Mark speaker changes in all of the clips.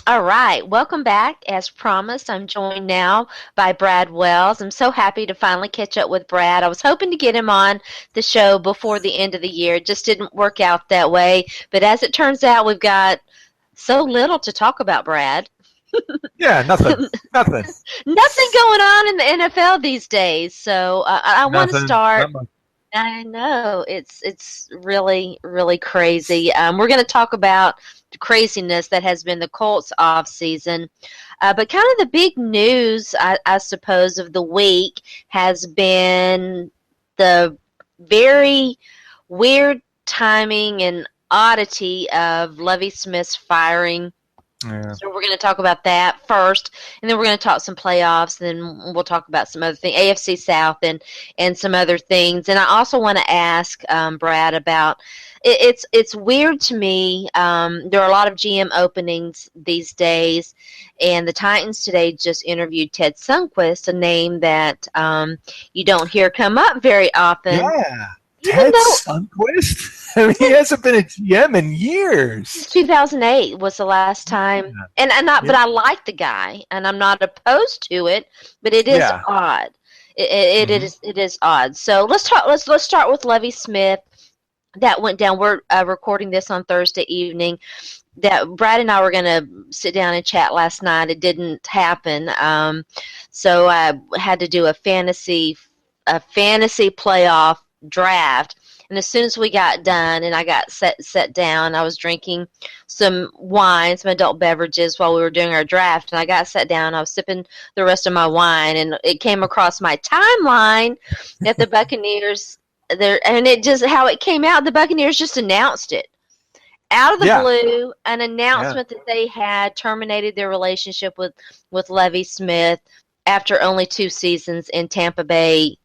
Speaker 1: All right, welcome back. As promised, I'm joined now by Brad Wells. I'm so happy to finally catch up with Brad. I was hoping to get him on the show before the end of the year. It just didn't work out that way. But as it turns out, we've got so little to talk about, Brad.
Speaker 2: Yeah, nothing. Nothing.
Speaker 1: Nothing going on in the NFL these days. So I want to
Speaker 2: Nothing.
Speaker 1: start.
Speaker 2: Not much.
Speaker 1: I know it's really crazy. We're going to talk about the craziness that has been the Colts off season, but kind of the big news, I suppose, of the week has been the very weird timing and oddity of Lovie Smith's firing.
Speaker 2: Yeah.
Speaker 1: So we're going to talk about that first, and then we're going to talk some playoffs, and then we'll talk about some other things, AFC South, and some other things. And I also want to ask Brad about it's weird to me. There are a lot of GM openings these days, and the Titans today just interviewed Ted Sundquist, a name that you don't hear come up very often.
Speaker 2: Yeah.
Speaker 1: Even
Speaker 2: Ted
Speaker 1: though
Speaker 2: Sundquist? I mean, he hasn't been a GM in years.
Speaker 1: 2008 was the last time,
Speaker 2: Yeah.
Speaker 1: and not,
Speaker 2: Yeah.
Speaker 1: but I like the guy, and I'm not opposed to it, but it is
Speaker 2: Yeah.
Speaker 1: odd.
Speaker 2: Hmm.
Speaker 1: It is odd. So let's talk. Let's start with Lovie Smith. That went down. We're recording this on Thursday evening. That Brad and I were going to sit down and chat last night. It didn't happen. So I had to do a fantasy playoff draft. And as soon as we got done and I got set down, I was drinking some wine, some adult beverages while we were doing our draft. And I got sat down. I was sipping the rest of my wine, and it came across my timeline that the Buccaneers there, and it just how it came out. The Buccaneers just announced it out of the
Speaker 2: Yeah.
Speaker 1: blue, an
Speaker 2: Yeah.
Speaker 1: announcement that they had terminated their relationship with Lovie Smith after only 2 seasons in Tampa Bay.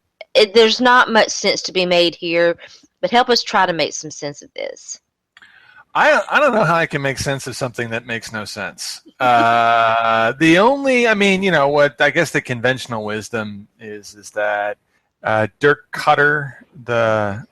Speaker 1: There's not much sense to be made here, but help us try to make some sense of this.
Speaker 2: I don't know how I can make sense of something that makes no sense. I mean, you know what? I guess the conventional wisdom is that Dirk Cutter, the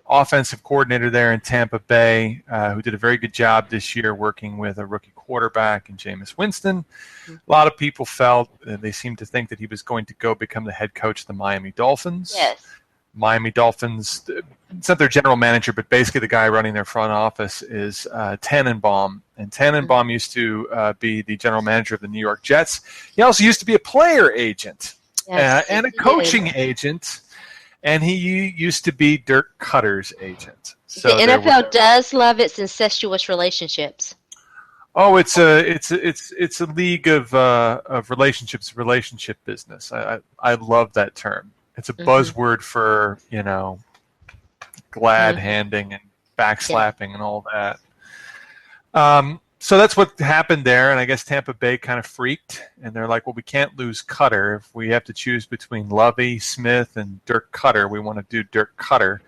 Speaker 2: offensive coordinator there in Tampa Bay, who did a very good job this year working with a rookie quarterback in Jameis Winston. A lot of people felt they seemed to think that he was going to go become the head coach of the Miami Dolphins.
Speaker 1: Yes.
Speaker 2: Miami Dolphins, it's not their general manager, but basically the guy running their front office is Tannenbaum. And Tannenbaum used to be the general manager of the New York Jets. He also used to be a player agent
Speaker 1: Yes,
Speaker 2: and a coaching agent. And he used to be Dirk Cutter's agent. So
Speaker 1: the NFL does love its incestuous relationships.
Speaker 2: Oh, it's a league of relationships, relationship business. I love that term. It's a buzzword for, you know, glad handing and backslapping and all that. So that's what happened there, and I guess Tampa Bay kind of freaked, and they're like, well, we can't lose Cutter. If we have to choose between Lovie Smith and Dirk Cutter, we want to do Dirk Cutter.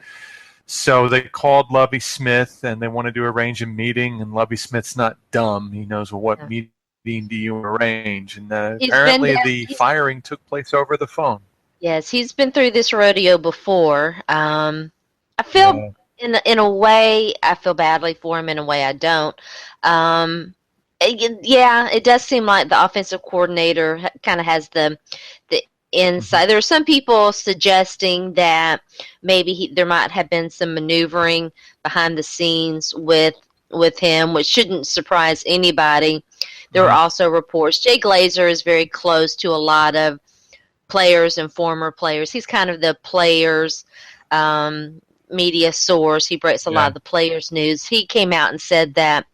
Speaker 2: So they called Lovie Smith, and they wanted to arrange a meeting, and Lovie Smith's not dumb. He knows, well, what meeting do you arrange? And apparently the firing took place over the phone.
Speaker 1: Yes, he's been through this rodeo before. I feel in a way I feel badly for him. In a way I don't. It does seem like the offensive coordinator kind of has the inside. There are some people suggesting that maybe there might have been some maneuvering behind the scenes with him, which shouldn't surprise anybody. There were also reports. Jay Glazer is very close to a lot of players and former players. He's kind of the players' media source. He breaks a lot of the players' news. He came out and said that,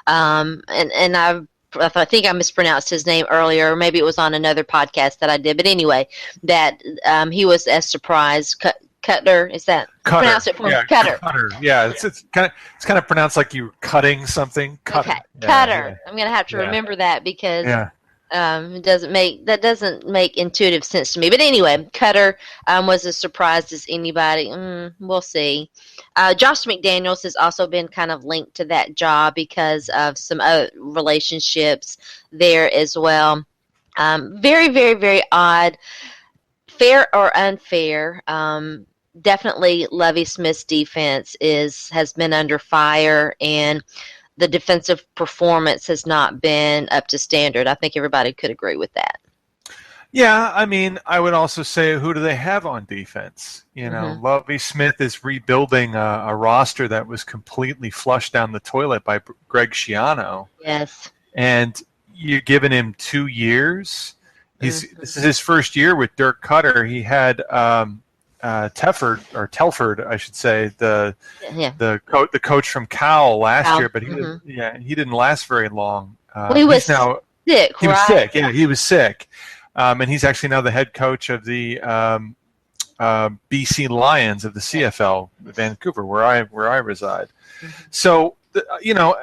Speaker 1: and I think I mispronounced his name earlier, or maybe it was on another podcast that I did. But anyway, that he was as surprised. Cutter, is that
Speaker 2: Cutter?
Speaker 1: Pronounce it for me. Cutter.
Speaker 2: Cutter. Yeah, it's kind of pronounced like you're cutting something. Cutter.
Speaker 1: Okay, Cutter. Yeah. I'm gonna have to remember that because it doesn't make intuitive sense to me. But anyway, Cutter was as surprised as anybody. We'll see. Josh McDaniels has also been kind of linked to that job because of some other relationships there as well. Very, very, very odd. Fair or unfair, definitely Lovie Smith's defense has been under fire, and the defensive performance has not been up to standard. I think everybody could agree with that.
Speaker 2: Yeah, I mean, I would also say, who do they have on defense? Lovie Smith is rebuilding a roster that was completely flushed down the toilet by Greg Schiano.
Speaker 1: Yes.
Speaker 2: And you're giving him 2 years. This is his first year with Dirk Cutter. He had Telford, I should say, the coach from Cal last year, but he didn't last very long.
Speaker 1: He was sick.
Speaker 2: He was sick. Yeah, he was sick. And he's actually now the head coach of the BC Lions of the CFL, Vancouver, where I reside. So, I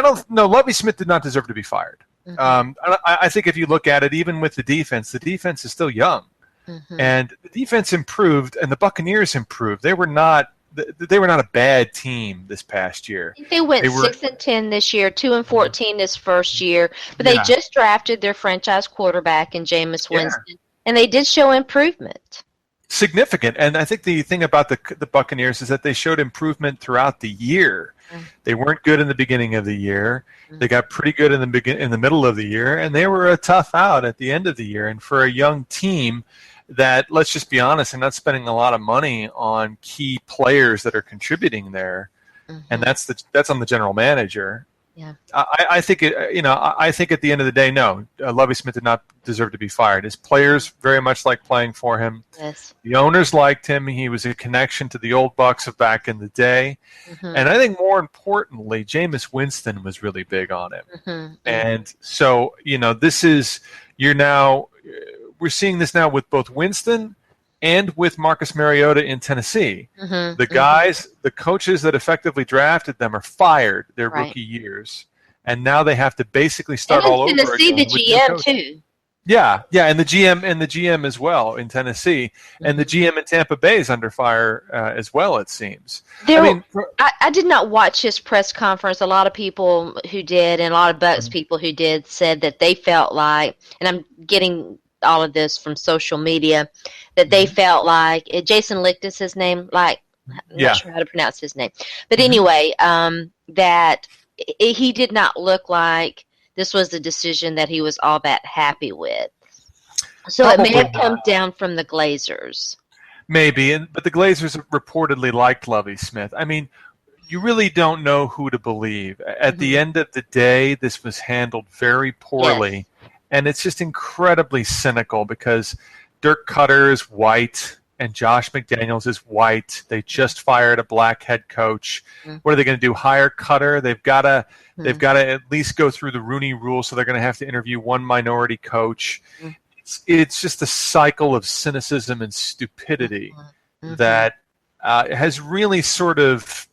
Speaker 2: don't know. Lovie Smith did not deserve to be fired. I think if you look at it, even with the defense is still young, and the defense improved, and the Buccaneers improved. They were not a bad team this past year.
Speaker 1: They went 6-10 this year, 2-14 this first year, but they just drafted their franchise quarterback in Jameis Winston, and they did show improvement.
Speaker 2: Significant, and I think the thing about the Buccaneers is that they showed improvement throughout the year. They weren't good in the beginning of the year. They got pretty good in the middle of the year, and they were a tough out at the end of the year. And for a young team that, let's just be honest, they're not spending a lot of money on key players that are contributing there, and that's on the general manager.
Speaker 1: Yeah,
Speaker 2: I think I think at the end of the day, no, Lovie Smith did not deserve to be fired. His players very much liked playing for him.
Speaker 1: Yes.
Speaker 2: The owners liked him. He was a connection to the old Bucs of back in the day, and I think more importantly, Jameis Winston was really big on him. And so we're seeing this now with both Winston and with Marcus Mariota in Tennessee. The coaches that effectively drafted them are fired their rookie years, and now they have to basically start all over again.
Speaker 1: Tennessee, the GM too.
Speaker 2: Yeah, and the GM as well in Tennessee, and the GM in Tampa Bay is under fire as well. It seems.
Speaker 1: I did not watch his press conference. A lot of people who did, and a lot of Bucs people who did, said that they felt like, and I'm getting all of this from social media, that they felt like Jason Licht is his name. Like, I'm not sure how to pronounce his name, but anyway, that he did not look like this was the decision that he was all that happy with. So probably it may have come down from the Glazers.
Speaker 2: Maybe, but the Glazers reportedly liked Lovie Smith. I mean, you really don't know who to believe. At the end of the day, this was handled very poorly. Yes. And it's just incredibly cynical because Dirk Cutter is white and Josh McDaniels is white. They just fired a black head coach. What are they going to do? Hire Cutter? They've got to at least go through the Rooney Rule, so they're going to have to interview one minority coach. It's just a cycle of cynicism and stupidity that has really sort of,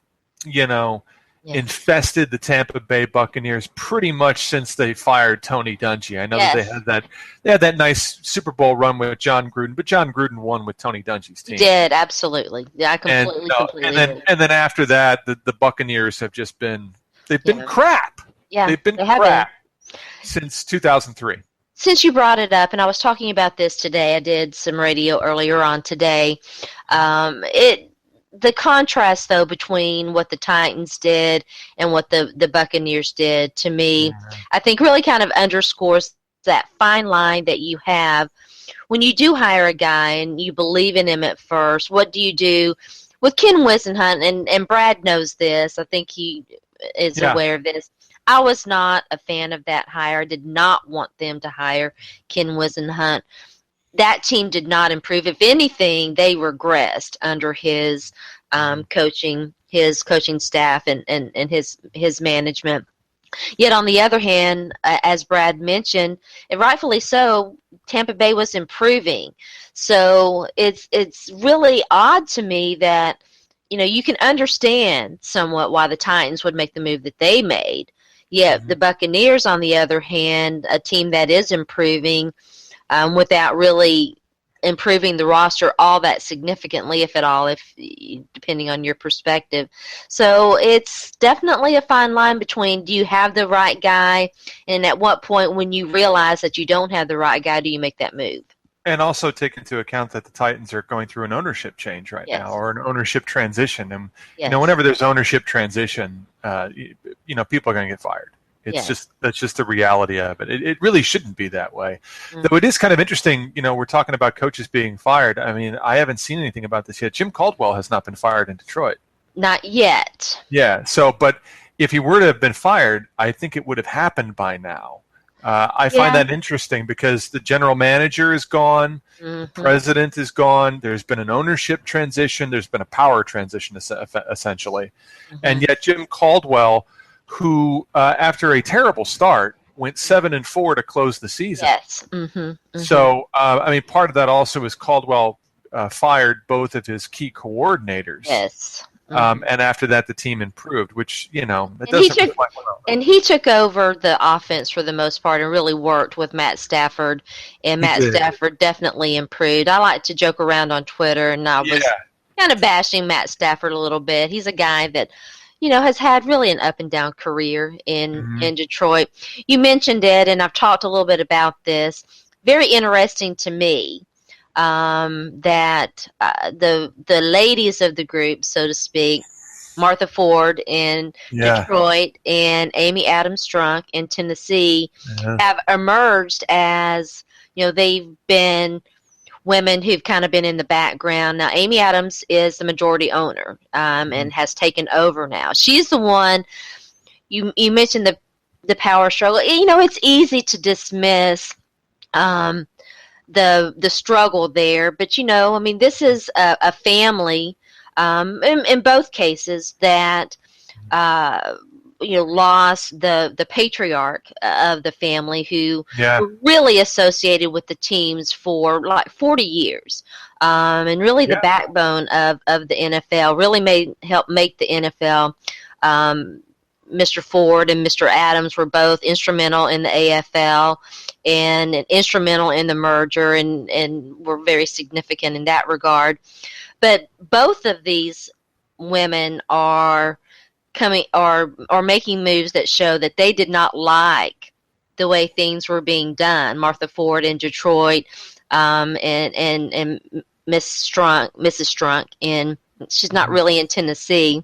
Speaker 2: infested the Tampa Bay Buccaneers pretty much since they fired Tony Dungy. I know that they had that nice Super Bowl run with John Gruden, but John Gruden won with Tony Dungy's team.
Speaker 1: He did, absolutely. Yeah, I completely
Speaker 2: and then after that, the Buccaneers have just been crap.
Speaker 1: Yeah,
Speaker 2: they've been crap since 2003.
Speaker 1: Since you brought it up, and I was talking about this today, I did some radio earlier on today. The contrast, though, between what the Titans did and what the Buccaneers did, to me, I think really kind of underscores that fine line that you have when you do hire a guy and you believe in him at first. What do you do with Ken Whisenhunt? And Brad knows this. I think he is aware of this. I was not a fan of that hire. I did not want them to hire Ken Whisenhunt. That team did not improve. If anything, they regressed under his coaching staff and his management. Yet on the other hand, as Brad mentioned, and rightfully so, Tampa Bay was improving. So it's really odd to me that you can understand somewhat why the Titans would make the move that they made. Yet the Buccaneers, on the other hand, a team that is improving, without really improving the roster all that significantly, if at all, depending on your perspective. So it's definitely a fine line between, do you have the right guy, and at what point when you realize that you don't have the right guy, do you make that move?
Speaker 2: And also take into account that the Titans are going through an ownership change right now, or an ownership transition. And whenever there's ownership transition, people are going to get fired. That's just the reality of it. It really shouldn't be that way. Though it is kind of interesting, we're talking about coaches being fired. I mean, I haven't seen anything about this yet. Jim Caldwell has not been fired in Detroit.
Speaker 1: Not yet.
Speaker 2: Yeah. So, but if he were to have been fired, I think it would have happened by now. I find that interesting because the general manager is gone, the president is gone, there's been an ownership transition, there's been a power transition essentially. And yet Jim Caldwell, who after a terrible start went 7-4 to close the season.
Speaker 1: Yes.
Speaker 2: So, part of that also is Caldwell fired both of his key coordinators.
Speaker 1: Yes.
Speaker 2: And after that, the team improved, which, it doesn't reflect well.
Speaker 1: And he took over the offense for the most part and really worked with Matt Stafford. And Matt Stafford definitely improved. I like to joke around on Twitter, and I was kind of bashing Matt Stafford a little bit. He's a guy that, has had really an up and down career in Detroit. You mentioned it, and I've talked a little bit about this. Very interesting to me. That the ladies of the group, so to speak, Martha Ford in Detroit and Amy Adams Strunk in Tennessee, have emerged as, they've been women who've kind of been in the background. Now, Amy Adams is the majority owner and has taken over now. She's the one, you mentioned the power struggle. It's easy to dismiss the struggle there, but this is a family in both cases that lost the patriarch of the family who were really associated with the teams for like 40 years and really the backbone of the NFL, really helped make the NFL. Mr. Ford and Mr. Adams were both instrumental in the AFL and instrumental in the merger and were very significant in that regard. But both of these women are making moves that show that they did not like the way things were being done. Martha Ford in Detroit and Mrs. Strunk she's not really in Tennessee.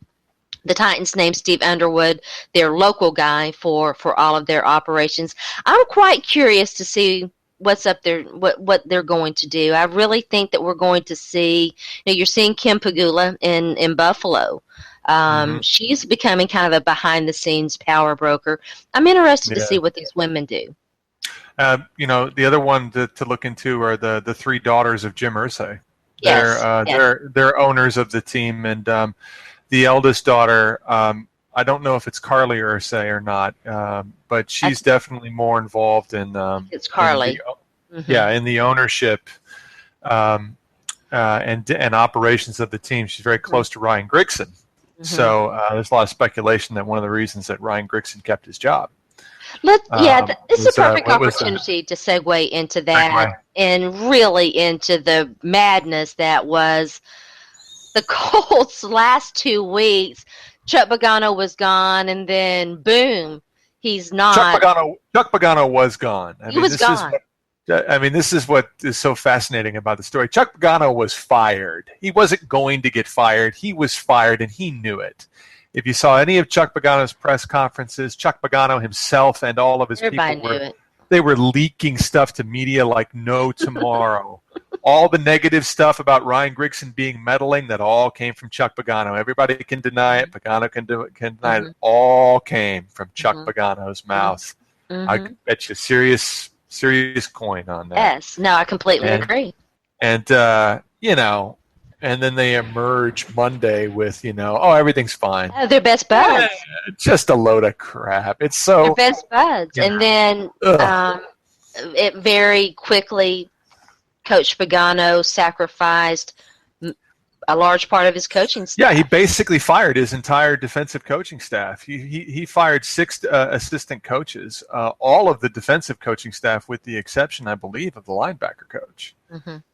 Speaker 1: The Titans named Steve Underwood their local guy for all of their operations. I'm quite curious to see what's up there, what they're going to do. I really think that we're going to see, you're seeing Kim Pagula in Buffalo. She's becoming kind of a behind-the-scenes power broker. I'm interested to see what these women do.
Speaker 2: The other one to look into are the three daughters of Jim Irsay. They're owners of the team, and the eldest daughter, I don't know if it's Carly Irsay or not, but she's definitely more involved in.
Speaker 1: It's Carly.
Speaker 2: In the ownership and operations of the team. She's very close to Ryan Grigson. So there's a lot of speculation that one of the reasons that Ryan Grigson kept his job.
Speaker 1: This is a perfect opportunity to segue into that and really into the madness that was the Colts last 2 weeks. Chuck Pagano was gone, and then boom, he's not.
Speaker 2: Chuck Pagano was gone.
Speaker 1: He was gone.
Speaker 2: This is what is so fascinating about the story. Chuck Pagano was fired. He wasn't going to get fired. He was fired, and he knew it. If you saw any of Chuck Pagano's press conferences, Chuck Pagano himself and all of his they were leaking stuff to media like no tomorrow. All the negative stuff about Ryan Grigson being meddling, that all came from Chuck Pagano. Everybody can deny it. Pagano can deny it. It all came from Chuck Pagano's mouth. I bet you serious coin on that.
Speaker 1: Yes. No, I completely agree.
Speaker 2: And, and then they emerge Monday with, everything's fine.
Speaker 1: They're best buds.
Speaker 2: Just a load of crap. It's so...
Speaker 1: They're best buds. And then it very quickly... Coach Pagano sacrificed a large part of his coaching staff.
Speaker 2: Yeah, he basically fired his entire defensive coaching staff. He fired 6 assistant coaches, all of the defensive coaching staff with the exception, I believe, of the linebacker coach.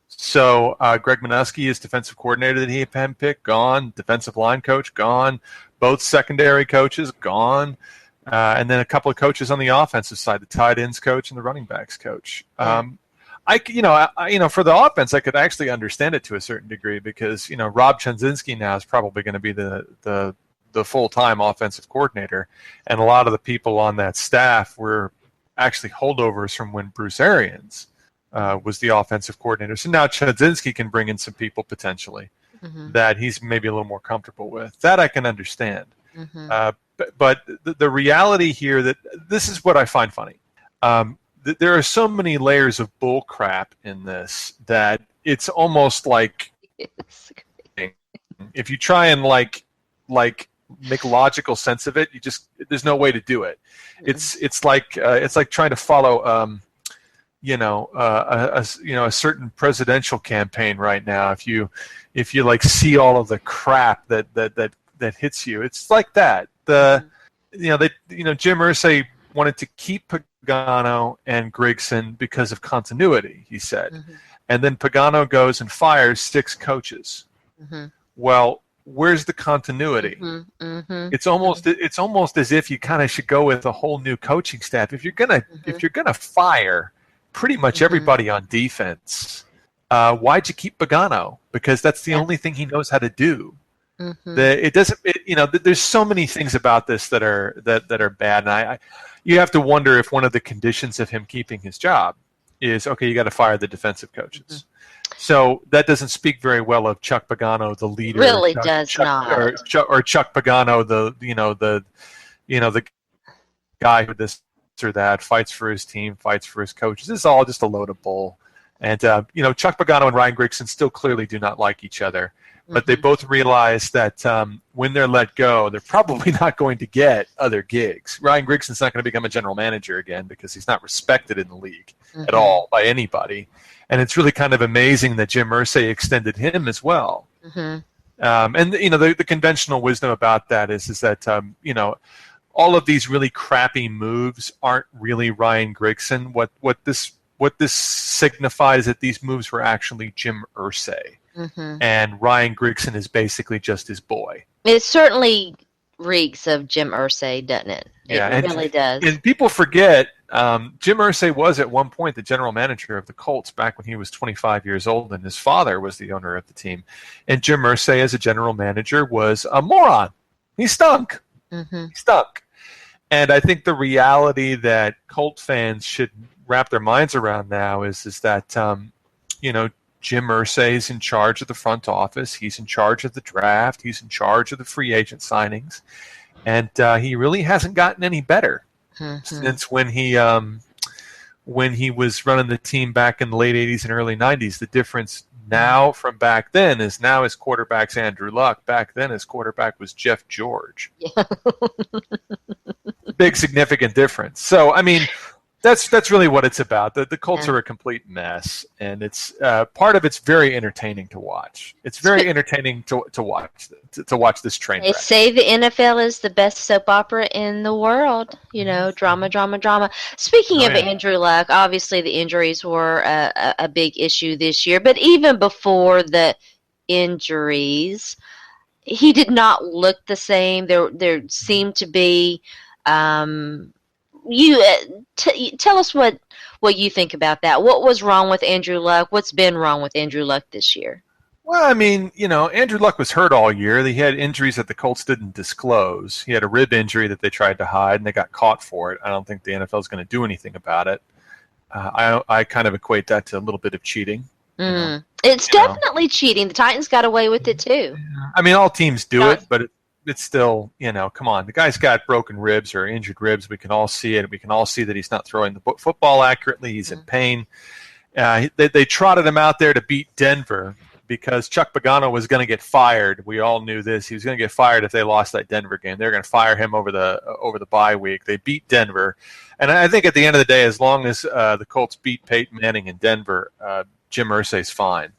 Speaker 2: So Greg Minuski, his defensive coordinator that he had handpicked, gone. Defensive line coach, gone. Both secondary coaches, gone. And then a couple of coaches on the offensive side, the tight ends coach and the running backs coach. for the offense, I could actually understand it to a certain degree because Rob Chudzinski now is probably going to be the full-time offensive coordinator, and a lot of the people on that staff were actually holdovers from when Bruce Arians was the offensive coordinator. So now Chudzinski can bring in some people potentially that he's maybe a little more comfortable with. That I can understand. But the reality here that this is what I find funny. There are so many layers of bull crap in this that it's almost like if you try and like make logical sense of it, there's no way to do it. It's like trying to follow a certain presidential campaign right now. If you like see all of the crap that hits you, it's like that. Jim Irsay wanted to keep Pagano and Grigson because of continuity, he said. And then Pagano goes and fires 6 coaches. Well, where's the continuity? It's almost as if you kind of should go with a whole new coaching staff. If you're gonna fire pretty much everybody on defense, why'd you keep Pagano? Because that's the only thing he knows how to do. There's so many things about this that are bad, and you have to wonder if one of the conditions of him keeping his job is, okay, you got to fire the defensive coaches. So that doesn't speak very well of Chuck Pagano, the leader.
Speaker 1: Really does not.
Speaker 2: Or Chuck Pagano, the guy who this or that fights for his team, fights for his coaches. This is all just a load of bull. And Chuck Pagano and Ryan Grigson still clearly do not like each other. But they both realize that when they're let go, they're probably not going to get other gigs. Ryan Grigson's not going to become a general manager again because he's not respected in the league at all by anybody. And it's really kind of amazing that Jim Irsay extended him as well. And the conventional wisdom about that is that all of these really crappy moves aren't really Ryan Grigson. What this signifies that these moves were actually Jim Irsay. And Ryan Grigson is basically just his boy.
Speaker 1: It certainly reeks of Jim Irsay, doesn't it? It really does.
Speaker 2: And people forget Jim Irsay was at one point the general manager of the Colts back when he was 25 years old, and his father was the owner of the team. And Jim Irsay, as a general manager, was a moron. He stunk. He stunk. And I think the reality that Colt fans should wrap their minds around now is that Jim Irsay is in charge of the front office. He's in charge of the draft. He's in charge of the free agent signings. And he really hasn't gotten any better since when he was running the team back in the late 80s and early 90s. The difference now from back then is now his quarterback's Andrew Luck. Back then his quarterback was Jeff George. Big significant difference. So, I mean, that's really what it's about. The Colts are a complete mess, and it's part of it's very entertaining to watch. It's very entertaining to watch this train wreck.
Speaker 1: They say the NFL is the best soap opera in the world. Drama. Speaking of Andrew Luck, obviously the injuries were a big issue this year, but even before the injuries, he did not look the same. There seemed to be. Tell us what you think about that. What was wrong with Andrew Luck? What's been wrong with Andrew Luck this year?
Speaker 2: Well, I mean, Andrew Luck was hurt all year. He had injuries that the Colts didn't disclose. He had a rib injury that they tried to hide, and they got caught for it. I don't think the NFL is going to do anything about it. I kind of equate that to a little bit of cheating.
Speaker 1: It's definitely cheating. The Titans got away with it too.
Speaker 2: I mean, all teams do it, but it's still, come on. The guy's got broken ribs or injured ribs. We can all see it. We can all see that he's not throwing the football accurately. He's in pain. They trotted him out there to beat Denver because Chuck Pagano was going to get fired. We all knew this. He was going to get fired if they lost that Denver game. They were going to fire him over the bye week. They beat Denver. And I think at the end of the day, as long as the Colts beat Peyton Manning in Denver, Jim Irsay's fine.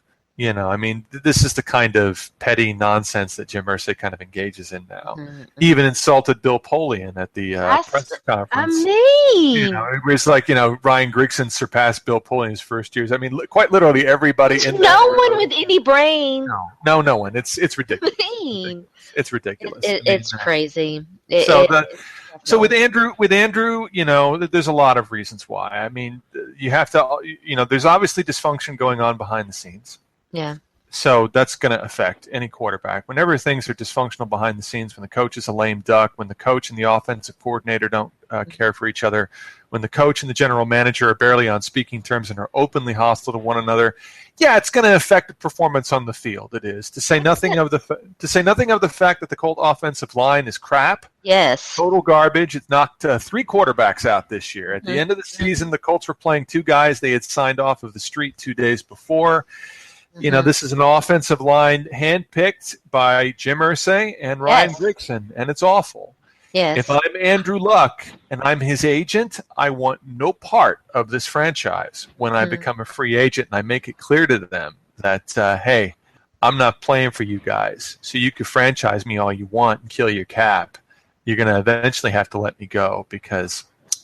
Speaker 2: I mean, this is the kind of petty nonsense that Jim Irsay kind of engages in now. He even insulted Bill Polian at the press conference.
Speaker 1: I mean,
Speaker 2: it was like, Ryan Grigson surpassed Bill Polian's first years. I mean, quite literally everybody.
Speaker 1: No one with any brain.
Speaker 2: No one. It's ridiculous. It's ridiculous.
Speaker 1: It's crazy.
Speaker 2: So with Andrew, there's a lot of reasons why. I mean, you have to, there's obviously dysfunction going on behind the scenes.
Speaker 1: Yeah.
Speaker 2: So that's going to affect any quarterback. Whenever things are dysfunctional behind the scenes, when the coach is a lame duck, when the coach and the offensive coordinator don't care for each other, when the coach and the general manager are barely on speaking terms and are openly hostile to one another, yeah, it's going to affect the performance on the field. It is. To say nothing of the fact that the Colt offensive line is crap.
Speaker 1: Yes.
Speaker 2: Total garbage. It knocked 3 quarterbacks out this year. At the end of the season, the Colts were playing 2 guys they had signed off of the street 2 days before. This is an offensive line handpicked by Jim Irsay and Ryan Grigson, and it's awful.
Speaker 1: Yes.
Speaker 2: If I'm Andrew Luck and I'm his agent, I want no part of this franchise when I become a free agent, and I make it clear to them that, hey, I'm not playing for you guys, so you can franchise me all you want and kill your cap. You're going to eventually have to let me go because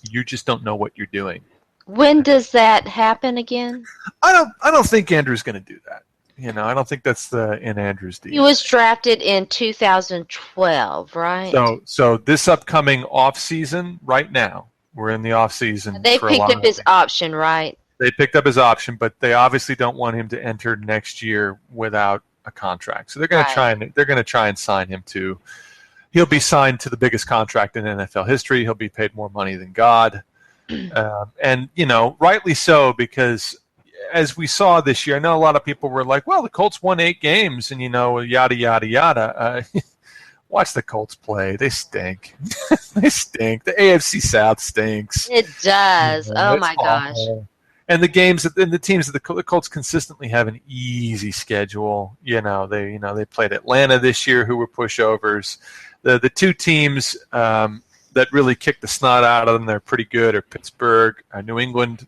Speaker 2: you just don't know what you're doing.
Speaker 1: When does that happen again?
Speaker 2: I don't think Andrew's going to do that. I don't think that's in Andrew's deal.
Speaker 1: He was drafted in 2012, right?
Speaker 2: So this upcoming off season, right now, we're in the off season.
Speaker 1: They picked up his option, right?
Speaker 2: They picked up his option, but they obviously don't want him to enter next year without a contract. So they're going to try and sign him to. He'll be signed to the biggest contract in NFL history. He'll be paid more money than God. And, rightly so, because as we saw this year, I know a lot of people were like, well, the Colts won 8 games and, yada, yada, yada. Watch the Colts play. They stink. They stink. The AFC South stinks.
Speaker 1: It does. Oh, my gosh.
Speaker 2: And the teams that the Colts consistently have an easy schedule. They played Atlanta this year, who were pushovers. The 2 teams that really kicked the snot out of them, they're pretty good, are Pittsburgh. New England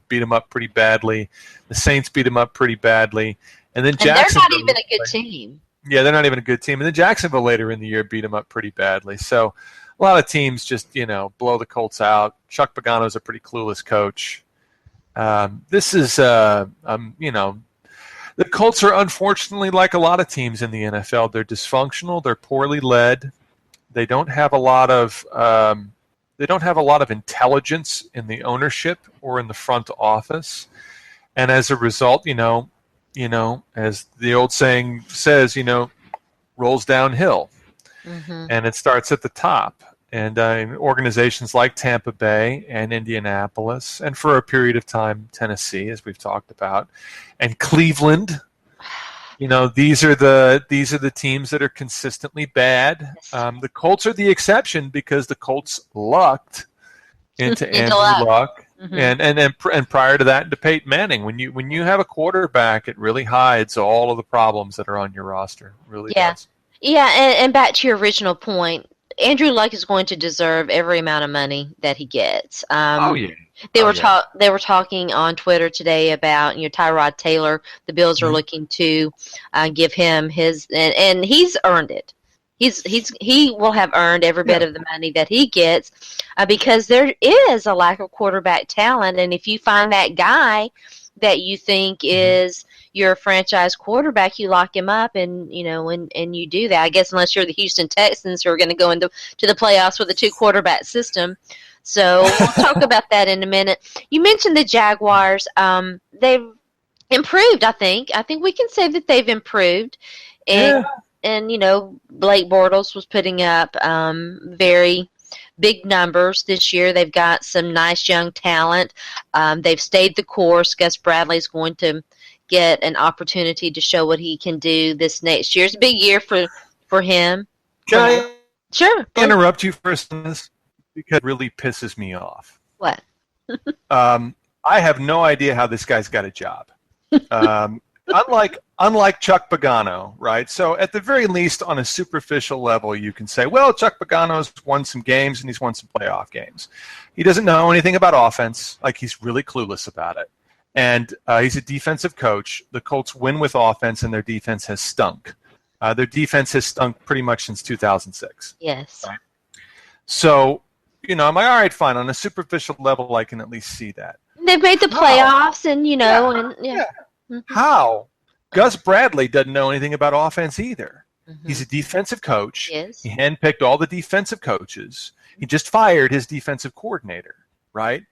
Speaker 2: beat them up pretty badly. The Saints beat them up pretty badly. And then Jacksonville.
Speaker 1: They're not even a good team.
Speaker 2: Yeah, they're not even a good team. And then Jacksonville later in the year beat them up pretty badly. So a lot of teams just, blow the Colts out. Chuck Pagano's a pretty clueless coach. This is, the Colts are unfortunately like a lot of teams in the NFL. They're dysfunctional. They're poorly led. They don't have a lot of intelligence in the ownership or in the front office, and as a result, as the old saying says, rolls downhill, and it starts at the top. And organizations like Tampa Bay and Indianapolis, and for a period of time Tennessee, as we've talked about, and Cleveland. These are the teams that are consistently bad. The Colts are the exception because the Colts lucked into Andrew Luck, and prior to that, into Peyton Manning. When you have a quarterback, it really hides all of the problems that are on your roster. It really does.
Speaker 1: Yeah, and back to your original point, Andrew Luck is going to deserve every amount of money that he gets. They were talking on Twitter today about Tyrod Taylor. The Bills are looking to give him his, and he's earned it. He will have earned every bit of the money that he gets because there is a lack of quarterback talent. And if you find that guy that you think is your franchise quarterback, you lock him up, and and you do that. I guess unless you're the Houston Texans, who are going to go into the playoffs with a 2-quarterback system. So we'll talk about that in a minute. You mentioned the Jaguars. They've improved, I think. I think we can say that they've improved. And Blake Bortles was putting up very big numbers this year. They've got some nice young talent. They've stayed the course. Gus Bradley's going to get an opportunity to show what he can do this next year. It's a big year for him.
Speaker 2: Can I interrupt you for a second? Because it really pisses me off.
Speaker 1: What?
Speaker 2: I have no idea how this guy's got a job. Unlike Chuck Pagano, right? So at the very least, on a superficial level, you can say, well, Chuck Pagano's won some games and he's won some playoff games. He doesn't know anything about offense. Like, he's really clueless about it. And he's a defensive coach. The Colts win with offense, and their defense has stunk. Their defense has stunk pretty much since 2006.
Speaker 1: Yes.
Speaker 2: Right? So, I'm like, all right, fine. On a superficial level, I can at least see that.
Speaker 1: They've made the playoffs, and
Speaker 2: How? Gus Bradley doesn't know anything about offense either. He's a defensive coach.
Speaker 1: Yes.
Speaker 2: He handpicked all the defensive coaches. He just fired his defensive coordinator. right?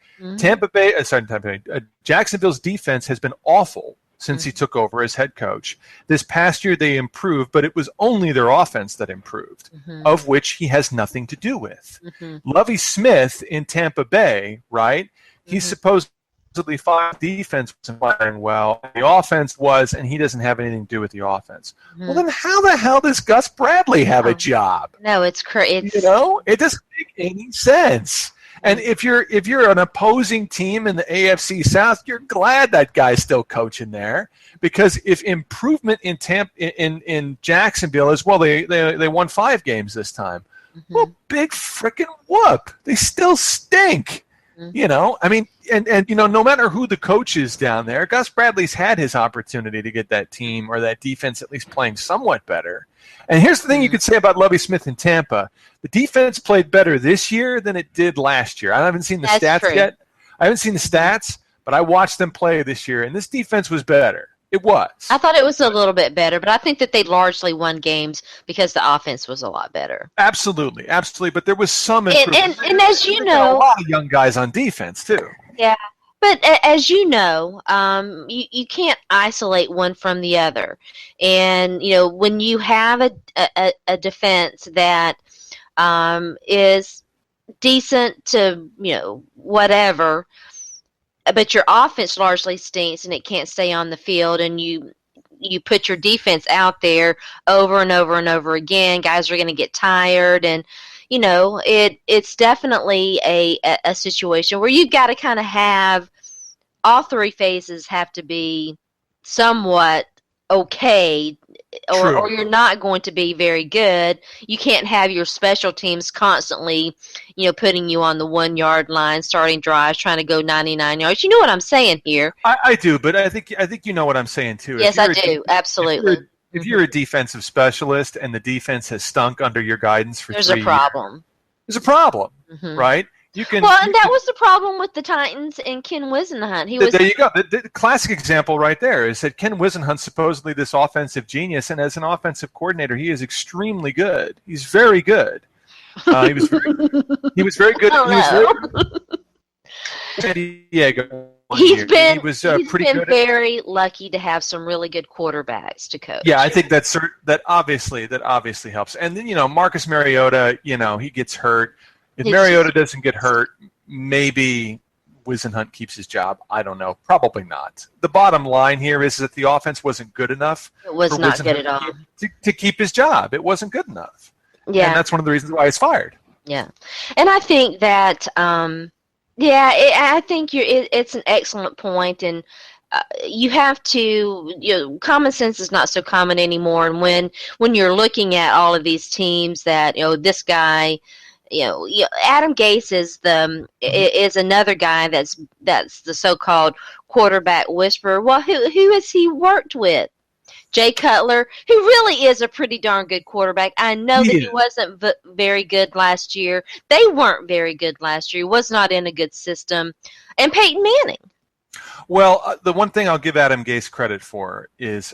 Speaker 2: Jacksonville's defense has been awful since he took over as head coach. This past year they improved, but it was only their offense that improved, of which he has nothing to do with. Lovie Smith in Tampa Bay, right? He's supposedly fine. Defense wasn't playing well. The offense was, and he doesn't have anything to do with the offense. Well, then how the hell does Gus Bradley have a job?
Speaker 1: No, it's crazy.
Speaker 2: It doesn't make any sense. And if you're an opposing team in the AFC South, you're glad that guy's still coaching there, because if improvement in Jacksonville is, well, they won 5 games this time. Well, big freaking whoop. They still stink. I mean, and no matter who the coach is down there, Gus Bradley's had his opportunity to get that team or that defense at least playing somewhat better. And here's the thing you could say about Lovie Smith in Tampa. The defense played better this year than it did last year. I haven't seen the stats yet. I haven't seen the stats, but I watched them play this year, and this defense was better. It was.
Speaker 1: I thought it was a little bit better, but I think that they largely won games because the offense was a lot better.
Speaker 2: Absolutely. But there was some improvement.
Speaker 1: And as you know,
Speaker 2: a lot of young guys on defense too.
Speaker 1: Yeah, but as you know, you can't isolate one from the other. And when you have a defense that is decent to whatever, but your offense largely stinks and it can't stay on the field, and you put your defense out there over and over and over again, guys are going to get tired, and it's definitely a situation where you've got to kind of have all 3 phases have to be somewhat okay, or you're not going to be very good. You can't have your special teams constantly, putting you on the 1-yard line, starting drives, trying to go 99 yards. You know what I'm saying here?
Speaker 2: I do, but I think you know what I'm saying too.
Speaker 1: Yes, I do. Absolutely.
Speaker 2: If you're a defensive specialist and the defense has stunk under your guidance for 3 years, there's a problem, right? And
Speaker 1: that was the problem with the Titans and Ken Wisenhunt.
Speaker 2: There you go. The classic example right there is that Ken Wisenhunt's supposedly this offensive genius, and as an offensive coordinator, he is extremely good. He's very good. He was very good. He's been
Speaker 1: very lucky to have some really good quarterbacks to coach.
Speaker 2: Yeah, I think that obviously helps. And then Marcus Mariota, he gets hurt. If Mariota doesn't get hurt, maybe Wisenhunt keeps his job. I don't know. Probably not. The bottom line here is that the offense wasn't good enough.
Speaker 1: It was not good at all.
Speaker 2: To keep his job. It wasn't good enough.
Speaker 1: Yeah.
Speaker 2: And that's one of the reasons why he's fired.
Speaker 1: Yeah. And I think that, I think it's an excellent point, and you have to, common sense is not so common anymore. And when you're looking at all of these teams that, this guy, Adam Gase is another guy that's the so-called quarterback whisperer. Well, who has he worked with? Jay Cutler, who really is a pretty darn good quarterback. I know that he wasn't very good last year. They weren't very good last year. He was not in a good system. And Peyton Manning.
Speaker 2: Well, the one thing I'll give Adam Gase credit for is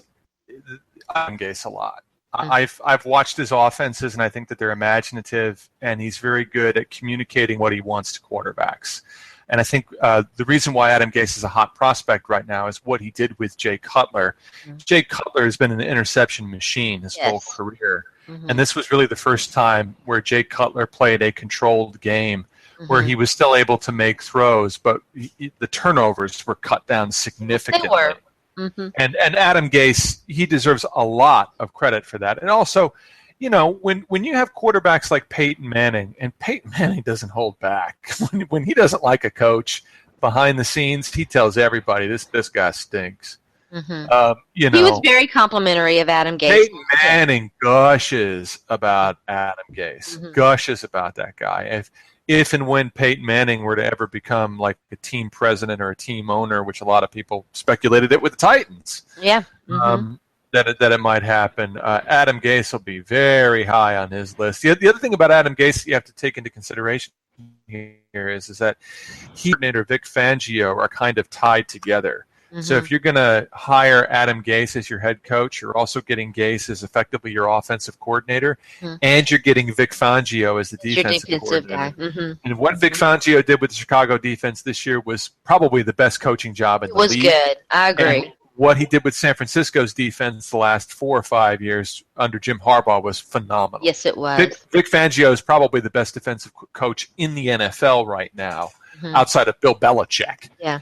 Speaker 2: Adam Gase a lot. I've watched his offenses, and I think that they're imaginative, and he's very good at communicating what he wants to quarterbacks. And I think the reason why Adam Gase is a hot prospect right now is what he did with Jay Cutler. Jay Cutler has been an interception machine his whole career. And this was really the first time where Jay Cutler played a controlled game where he was still able to make throws, but the turnovers were cut down significantly.
Speaker 1: They were.
Speaker 2: And Adam Gase, he deserves a lot of credit for that. And also, when you have quarterbacks like Peyton Manning, and Peyton Manning doesn't hold back. When he doesn't like a coach, behind the scenes, he tells everybody, this guy stinks. He
Speaker 1: was very complimentary of Adam Gase.
Speaker 2: Peyton Manning gushes about Adam Gase, gushes about that guy. If and when Peyton Manning were to ever become like a team president or a team owner, which a lot of people speculated it with the Titans, that it might happen. Adam Gase will be very high on his list. The other thing about Adam Gase you have to take into consideration here is that he and Vic Fangio are kind of tied together. So if you're going to hire Adam Gase as your head coach, you're also getting Gase as effectively your offensive coordinator, and you're getting Vic Fangio as the defensive coordinator.
Speaker 1: Guy.
Speaker 2: And what Vic Fangio did with the Chicago defense this year was probably the best coaching job in the league.
Speaker 1: It was good. I agree.
Speaker 2: And what he did with San Francisco's defense the last 4 or 5 years under Jim Harbaugh was phenomenal.
Speaker 1: Yes, it was.
Speaker 2: Vic Fangio is probably the best defensive coach in the NFL right now, outside of Bill Belichick.
Speaker 1: Yeah.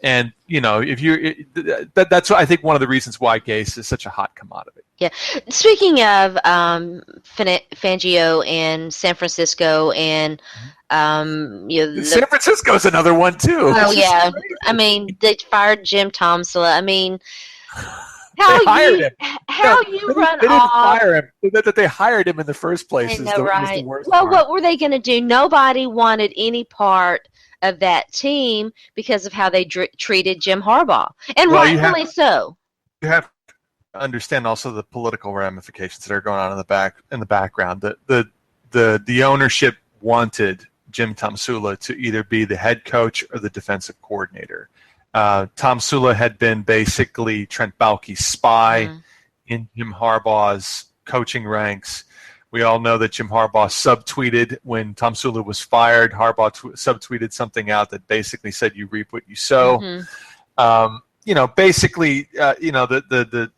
Speaker 2: And if that's I think one of the reasons why Gase is such a hot commodity.
Speaker 1: Yeah. Speaking of Fangio and San Francisco, and
Speaker 2: San Francisco's another one too.
Speaker 1: Oh yeah, I mean they fired Jim Tomsula. I mean, how
Speaker 2: hired him.
Speaker 1: You run
Speaker 2: they
Speaker 1: off?
Speaker 2: Didn't fire him. That they hired him in the first place is the worst part.
Speaker 1: What were they going to do? Nobody wanted any part of that team because of how they treated Jim Harbaugh, and rightfully so.
Speaker 2: You have to understand also the political ramifications that are going on in the background. The ownership wanted Jim Tomsula to either be the head coach or the defensive coordinator. Tomsula had been basically Trent Baalke's spy in Jim Harbaugh's coaching ranks. We all know that Jim Harbaugh subtweeted when Tomsula was fired. Harbaugh subtweeted something out that basically said, "You reap what you sow." Basically, the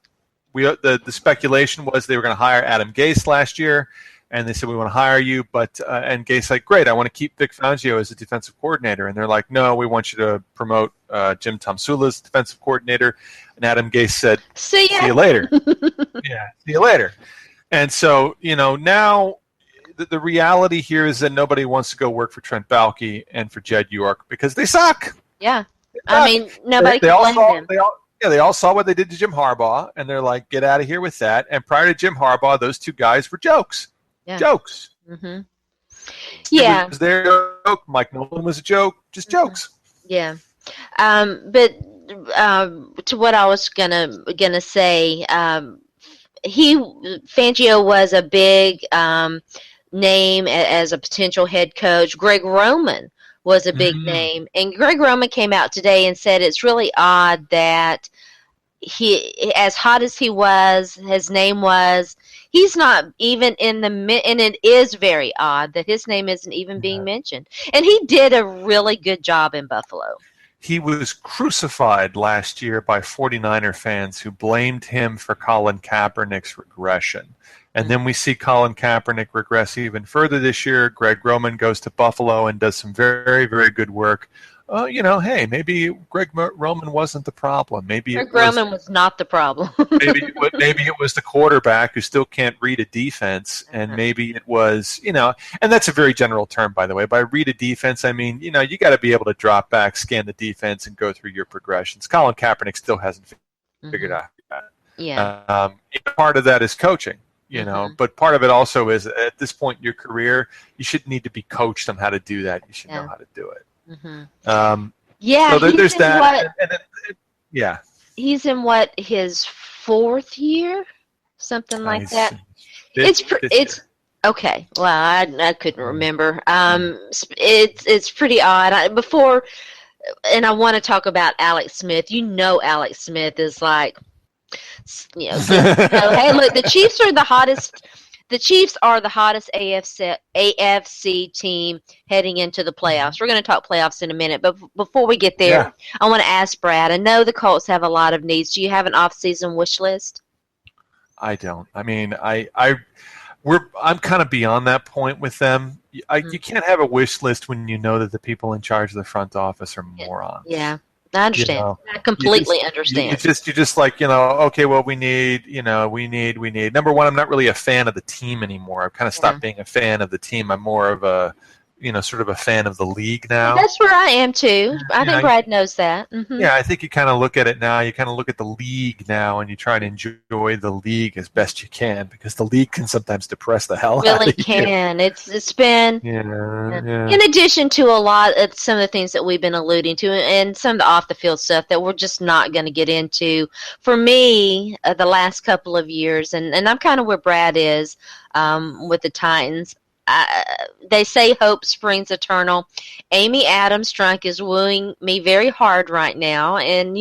Speaker 2: speculation was they were going to hire Adam Gase last year, and they said, "We want to hire you," and Gase like, "Great, I want to keep Vic Fangio as a defensive coordinator," and they're like, "No, we want you to promote Jim Tomsula as defensive coordinator," and Adam Gase said,
Speaker 1: "See
Speaker 2: you later." Yeah, see you later. And so, now the reality here is that nobody wants to go work for Trent Baalke and for Jed York because they suck.
Speaker 1: Yeah. I mean, nobody can blame them.
Speaker 2: They all saw what they did to Jim Harbaugh, and they're like, get out of here with that. And prior to Jim Harbaugh, those two guys were jokes. Yeah. Jokes.
Speaker 1: Mm-hmm. Yeah.
Speaker 2: It was their joke. Mike Nolan was a joke. Just jokes.
Speaker 1: Yeah. But to what I was gonna say, Fangio was a big name as a potential head coach. Greg Roman was a big name, and Greg Roman came out today and said it's really odd that he, as hot as he was, his name was, he's not even in the and it is very odd that his name isn't even being mentioned. And he did a really good job in Buffalo.
Speaker 2: He was crucified last year by 49er fans who blamed him for Colin Kaepernick's regression. And then we see Colin Kaepernick regress even further this year. Greg Roman goes to Buffalo and does some very, very good work. Hey, maybe Greg Roman wasn't the problem. Maybe
Speaker 1: Greg Roman was not the problem.
Speaker 2: maybe it was the quarterback who still can't read a defense, and maybe it was, and that's a very general term, by the way. By read a defense, I mean, you got to be able to drop back, scan the defense, and go through your progressions. Colin Kaepernick still hasn't figured out that.
Speaker 1: Yeah.
Speaker 2: Part of that is coaching. But part of it also is at this point in your career, you shouldn't need to be coached on how to do that. You should know how to do it.
Speaker 1: Yeah.
Speaker 2: So there's that. Yeah.
Speaker 1: He's in his 4th year, something like that. It's okay. Well, I couldn't remember. It's pretty odd. And I want to talk about Alex Smith. Alex Smith is like. Hey, look, the Chiefs are the hottest. The Chiefs are the hottest AFC team heading into the playoffs. We're going to talk playoffs in a minute, but before we get there, I want to ask Brad. I know the Colts have a lot of needs. Do you have an off-season wish list?
Speaker 2: I don't. I mean, I'm kind of beyond that point with them. You can't have a wish list when you know that the people in charge of the front office are morons.
Speaker 1: Yeah. I understand. I completely understand.
Speaker 2: You're just like, okay, well, we need. Number one, I'm not really a fan of the team anymore. I've kind of stopped being a fan of the team. I'm more of a, sort of a fan of the league now.
Speaker 1: That's where I am too. I think Brad knows that. Mm-hmm.
Speaker 2: Yeah, I think you kind of look at it now. You kind of look at the league now, and you try to enjoy the league as best you can, because the league can sometimes depress the hell out of you.
Speaker 1: Really can. It's been in addition to a lot of some of the things that we've been alluding to, and some of the off the field stuff that we're just not going to get into. For me, the last couple of years, and I'm kind of where Brad is with the Titans. they say hope springs eternal. Amy Adams Strunk is wooing me very hard right now, and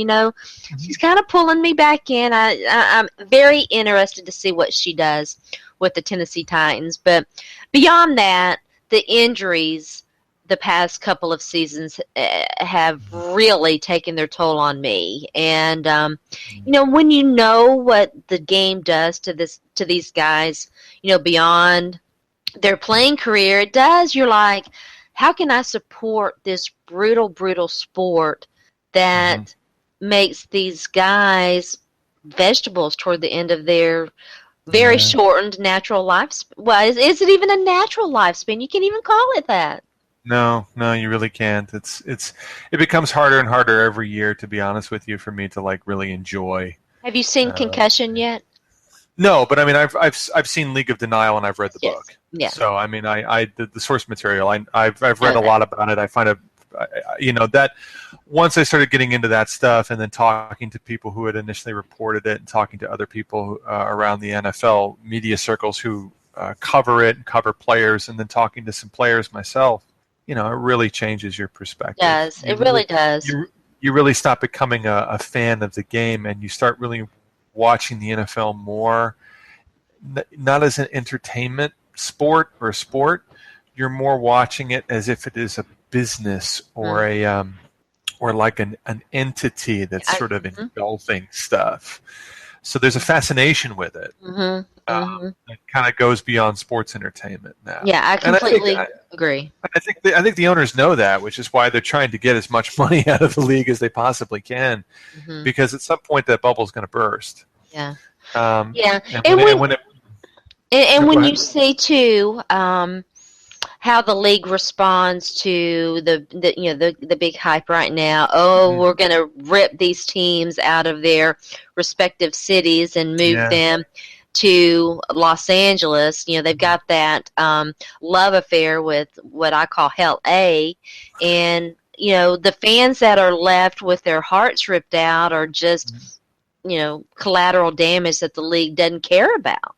Speaker 1: she's kind of pulling me back in. I'm very interested to see what she does with the Tennessee Titans. But beyond that, the injuries the past couple of seasons have really taken their toll on me. And when you know what the game does to these guys, beyond their playing career, it does. You're like, how can I support this brutal, brutal sport that makes these guys vegetables toward the end of their very shortened natural lifespan? Well, is it even a natural lifespan? You can't even call it that.
Speaker 2: No, you really can't. It becomes harder and harder every year, to be honest with you, for me to like really enjoy.
Speaker 1: Have you seen Concussion yet?
Speaker 2: No, but I mean, I've seen League of Denial and I've read the book.
Speaker 1: Yeah.
Speaker 2: So I mean, the source material. I've read a lot about it. I find it, that once I started getting into that stuff, and then talking to people who had initially reported it, and talking to other people around the NFL media circles who cover it and cover players, and then talking to some players myself, it really changes your perspective.
Speaker 1: It does. It really does.
Speaker 2: You really stop becoming a fan of the game, and you start really watching the NFL more, not as an entertainment sport or sport. You're more watching it as if it is a business or or like an entity that's sort of engulfing stuff. So there's a fascination with it that kind of goes beyond sports entertainment now.
Speaker 1: Yeah, I completely agree.
Speaker 2: I think the owners know that, which is why they're trying to get as much money out of the league as they possibly can, because at some point that bubble's going to burst.
Speaker 1: Yeah.
Speaker 2: And
Speaker 1: when you say too, how the league responds to the big hype right now. We're going to rip these teams out of their respective cities and move them to Los Angeles. They've got that love affair with what I call Hell A, and the fans that are left with their hearts ripped out are just collateral damage that the league doesn't care about.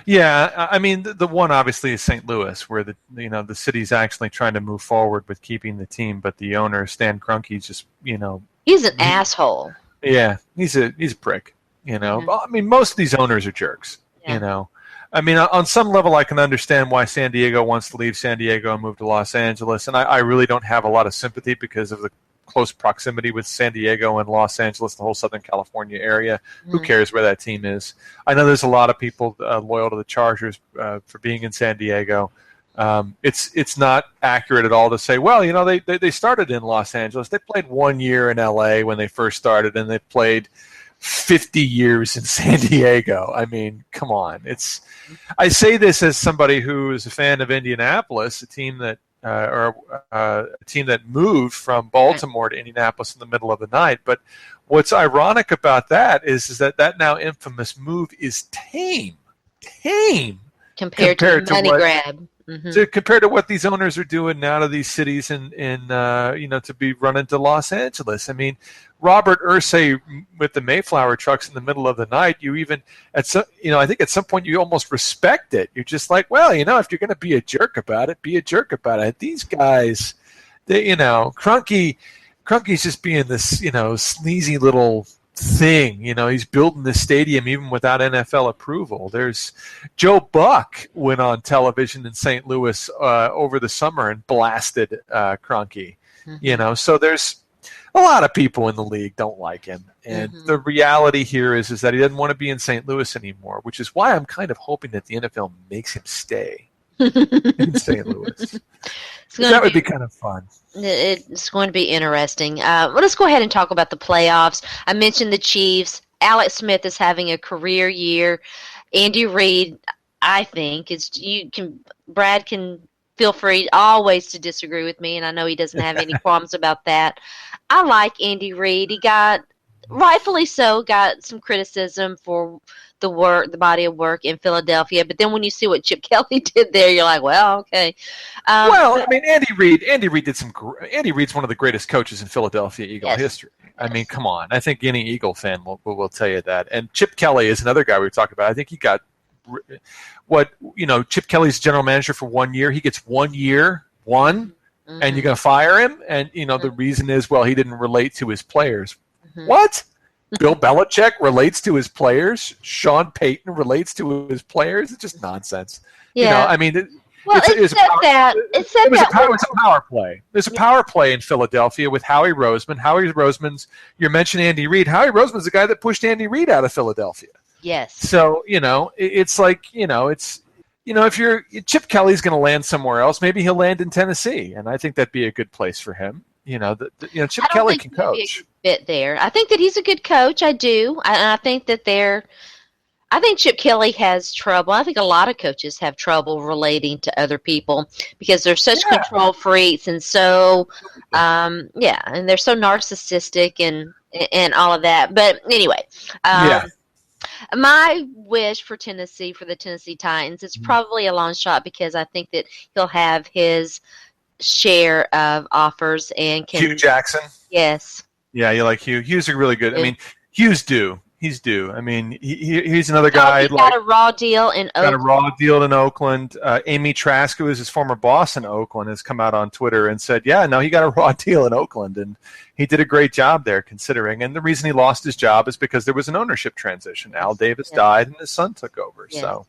Speaker 2: Yeah, I mean, the one obviously is St. Louis, where the city's actually trying to move forward with keeping the team, but the owner, Stan Kroenke's just
Speaker 1: he's an asshole.
Speaker 2: Yeah, he's a prick. I mean, most of these owners are jerks. I mean, on some level, I can understand why San Diego wants to leave San Diego and move to Los Angeles, and I really don't have a lot of sympathy because of the close proximity with San Diego and Los Angeles, the whole Southern California area. Who cares where that team is? I know there's a lot of people loyal to the Chargers for being in San Diego. It's not accurate at all to say, well, they started in Los Angeles. They played 1 year in LA when they first started, and they played 50 years in San Diego. I mean, come on. I say this as somebody who is a fan of Indianapolis, a team that a team that moved from Baltimore to Indianapolis in the middle of the night. But what's ironic about that is that now infamous move is tame compared
Speaker 1: to money grab.
Speaker 2: Compared to what these owners are doing now to these cities and to be run into Los Angeles. I mean, Robert Ursay with the Mayflower trucks in the middle of the night, I think at some point you almost respect it. You're just like, well, if you're going to be a jerk about it, be a jerk about it. These guys, Kroenke's just being this, sleazy little thing. He's building this stadium even without NFL approval. There's Joe Buck went on television in St. Louis over the summer and blasted Kroenke. So there's a lot of people in the league don't like him, and the reality here is that he doesn't want to be in St. Louis anymore, which is why I'm kind of hoping that the NFL makes him stay in St. Louis. That would be kind of fun.
Speaker 1: It's going to be interesting. Let's go ahead and talk about the playoffs. I mentioned the Chiefs. Alex Smith is having a career year. Andy Reid, I think, Brad can feel free always to disagree with me, and I know he doesn't have any qualms about that. I like Andy Reid. He rightfully so, got some criticism for the body of work in Philadelphia. But then when you see what Chip Kelly did there, you're like, well, okay.
Speaker 2: I mean, Andy Reid did Andy Reid's one of the greatest coaches in Philadelphia Eagle history. I mean, come on. I think any Eagle fan will tell you that. And Chip Kelly is another guy we talked about. I think he got Chip Kelly's general manager for 1 year. He gets 1 year, and you're going to fire him. And, the reason is, well, he didn't relate to his players. What? Bill Belichick relates to his players. Sean Payton relates to his players. It's just nonsense.
Speaker 1: Yeah.
Speaker 2: It was a power play. There's a power play in Philadelphia with Howie Roseman. You're mentioning Andy Reid. Howie Roseman's the guy that pushed Andy Reid out of Philadelphia.
Speaker 1: Yes.
Speaker 2: So, it's like, if Chip Kelly's going to land somewhere else, maybe he'll land in Tennessee. And I think that'd be a good place for him. Chip Kelly can coach.
Speaker 1: Fit there. I think that he's a good coach. I do. I think that I think Chip Kelly has trouble. I think a lot of coaches have trouble relating to other people because they're such control freaks and so, and they're so narcissistic and all of that. But anyway, my wish for Tennessee, for the Tennessee Titans, is probably a long shot because I think that he'll have his share of offers and
Speaker 2: Hugh Jackson.
Speaker 1: Yes.
Speaker 2: Yeah, you like Hugh. Hugh's are really good. I mean, Hugh's due. He's due. I mean, he's another guy.
Speaker 1: He got a raw deal in Oakland.
Speaker 2: Got a raw deal in Oakland. Amy Trask, who is his former boss in Oakland, has come out on Twitter and said, he got a raw deal in Oakland, and he did a great job there considering. And the reason he lost his job is because there was an ownership transition. Al Davis died, and his son took over. Yes. So,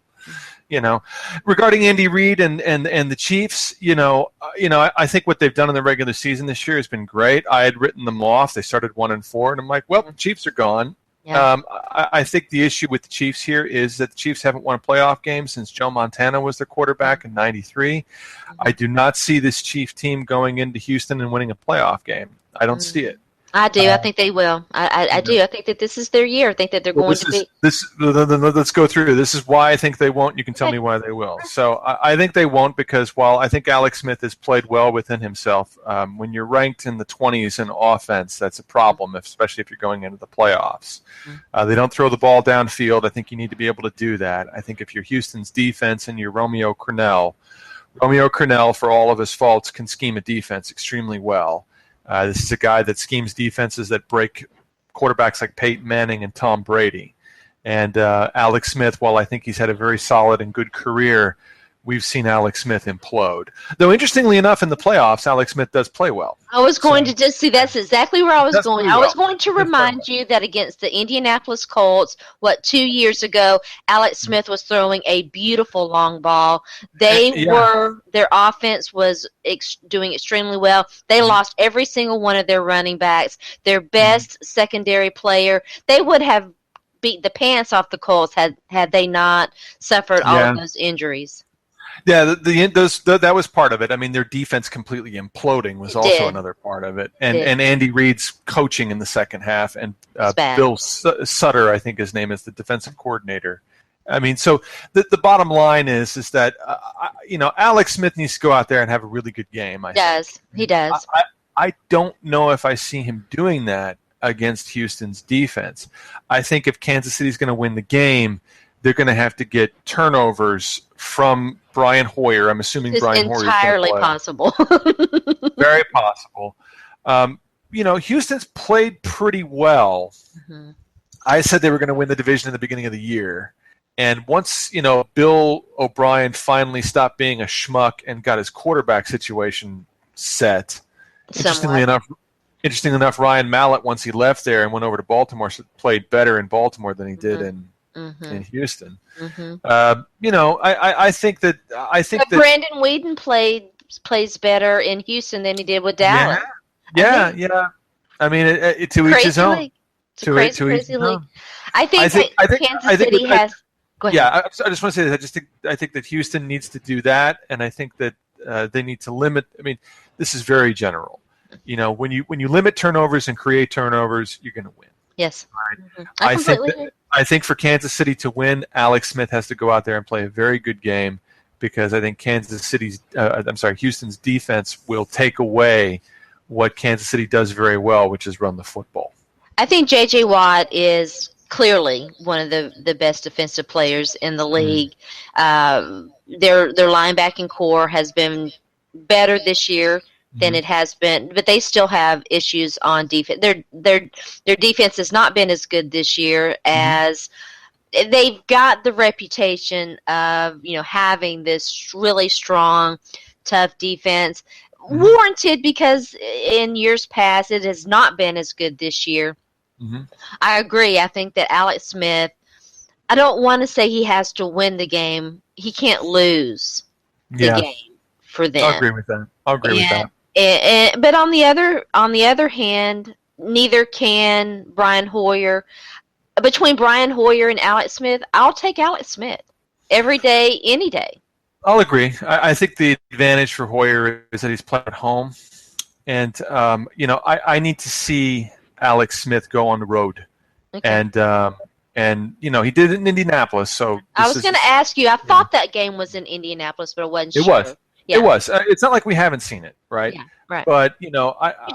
Speaker 2: regarding Andy Reid and the Chiefs, I think what they've done in the regular season this year has been great. I had written them off. They started 1-4, and I'm like, well, the Chiefs are gone. Yeah. I think the issue with the Chiefs here is that the Chiefs haven't won a playoff game since Joe Montana was their quarterback in '93. I do not see this Chief team going into Houston and winning a playoff game. I don't see it.
Speaker 1: I do. I think they will. I do. I think that this is their year. I think that they're going to be.
Speaker 2: Let's go through. This is why I think they won't. You can tell me why they will. So I think they won't because while I think Alex Smith has played well within himself, when you're ranked in the 20s in offense, that's a problem, especially if you're going into the playoffs. They don't throw the ball downfield. I think you need to be able to do that. I think if you're Houston's defense and you're Romeo Crennel, for all of his faults, can scheme a defense extremely well. This is a guy that schemes defenses that break quarterbacks like Peyton Manning and Tom Brady. And Alex Smith, while I think he's had a very solid and good career, we've seen Alex Smith implode. Though, interestingly enough, in the playoffs, Alex Smith does play well.
Speaker 1: I was going to just see, that's exactly where I was going. I was going to remind you that against the Indianapolis Colts, 2 years ago, Alex Smith was throwing a beautiful long ball. Their offense was doing extremely well. They lost every single one of their running backs. Their best secondary player, they would have beat the pants off the Colts had they not suffered all of those injuries.
Speaker 2: Yeah, that was part of it. I mean, their defense completely imploding was also another part of it. And Andy Reid's coaching in the second half, and Bill Sutter, I think his name is, the defensive coordinator. I mean, so the bottom line is that, Alex Smith needs to go out there and have a really good game.
Speaker 1: He does.
Speaker 2: I don't know if I see him doing that against Houston's defense. I think if Kansas City's going to win the game, they're going to have to get turnovers from Brian Hoyer. I'm assuming Brian Hoyer is
Speaker 1: entirely possible.
Speaker 2: Very possible. Houston's played pretty well. Mm-hmm. I said they were going to win the division in the beginning of the year. And once, Bill O'Brien finally stopped being a schmuck and got his quarterback situation set, interestingly enough, Ryan Mallett, once he left there and went over to Baltimore, played better in Baltimore than he did in Houston. Mm-hmm. I think that
Speaker 1: Brandon Weeden plays better in Houston than he did with Dallas.
Speaker 2: Yeah. I mean, to each his own.
Speaker 1: To crazy league. I think Kansas City has. Go ahead.
Speaker 2: Yeah, I just want to say that I think that Houston needs to do that, and I think that they need to limit. I mean, this is very general. When you limit turnovers and create turnovers, you're going to win.
Speaker 1: Yes.
Speaker 2: Right? Mm-hmm. I think for Kansas City to win, Alex Smith has to go out there and play a very good game, because I think Houston's defense will take away what Kansas City does very well, which is run the football.
Speaker 1: I think J.J. Watt is clearly one of the best defensive players in the league. Their linebacking core has been better this year than it has been, but they still have issues on defense. Their defense has not been as good this year as they've got the reputation of, having this really strong, tough defense.
Speaker 2: Mm-hmm.
Speaker 1: Warranted, because in years past it has not been as good this year.
Speaker 2: Mm-hmm.
Speaker 1: I agree. I think that Alex Smith, I don't want to say he has to win the game. He can't lose the game for them.
Speaker 2: I'll agree with that.
Speaker 1: But on the other hand, neither can Brian Hoyer. Between Brian Hoyer and Alex Smith, I'll take Alex Smith every day, any day.
Speaker 2: I'll agree. I think the advantage for Hoyer is that he's playing at home. And, I need to see Alex Smith go on the road. Okay. And he did it in Indianapolis. So
Speaker 1: I was going to ask you, I thought that game was in Indianapolis, but I wasn't sure.
Speaker 2: It was. Yeah. It was. It's not like we haven't seen it, right?
Speaker 1: Yeah, right.
Speaker 2: But,
Speaker 1: you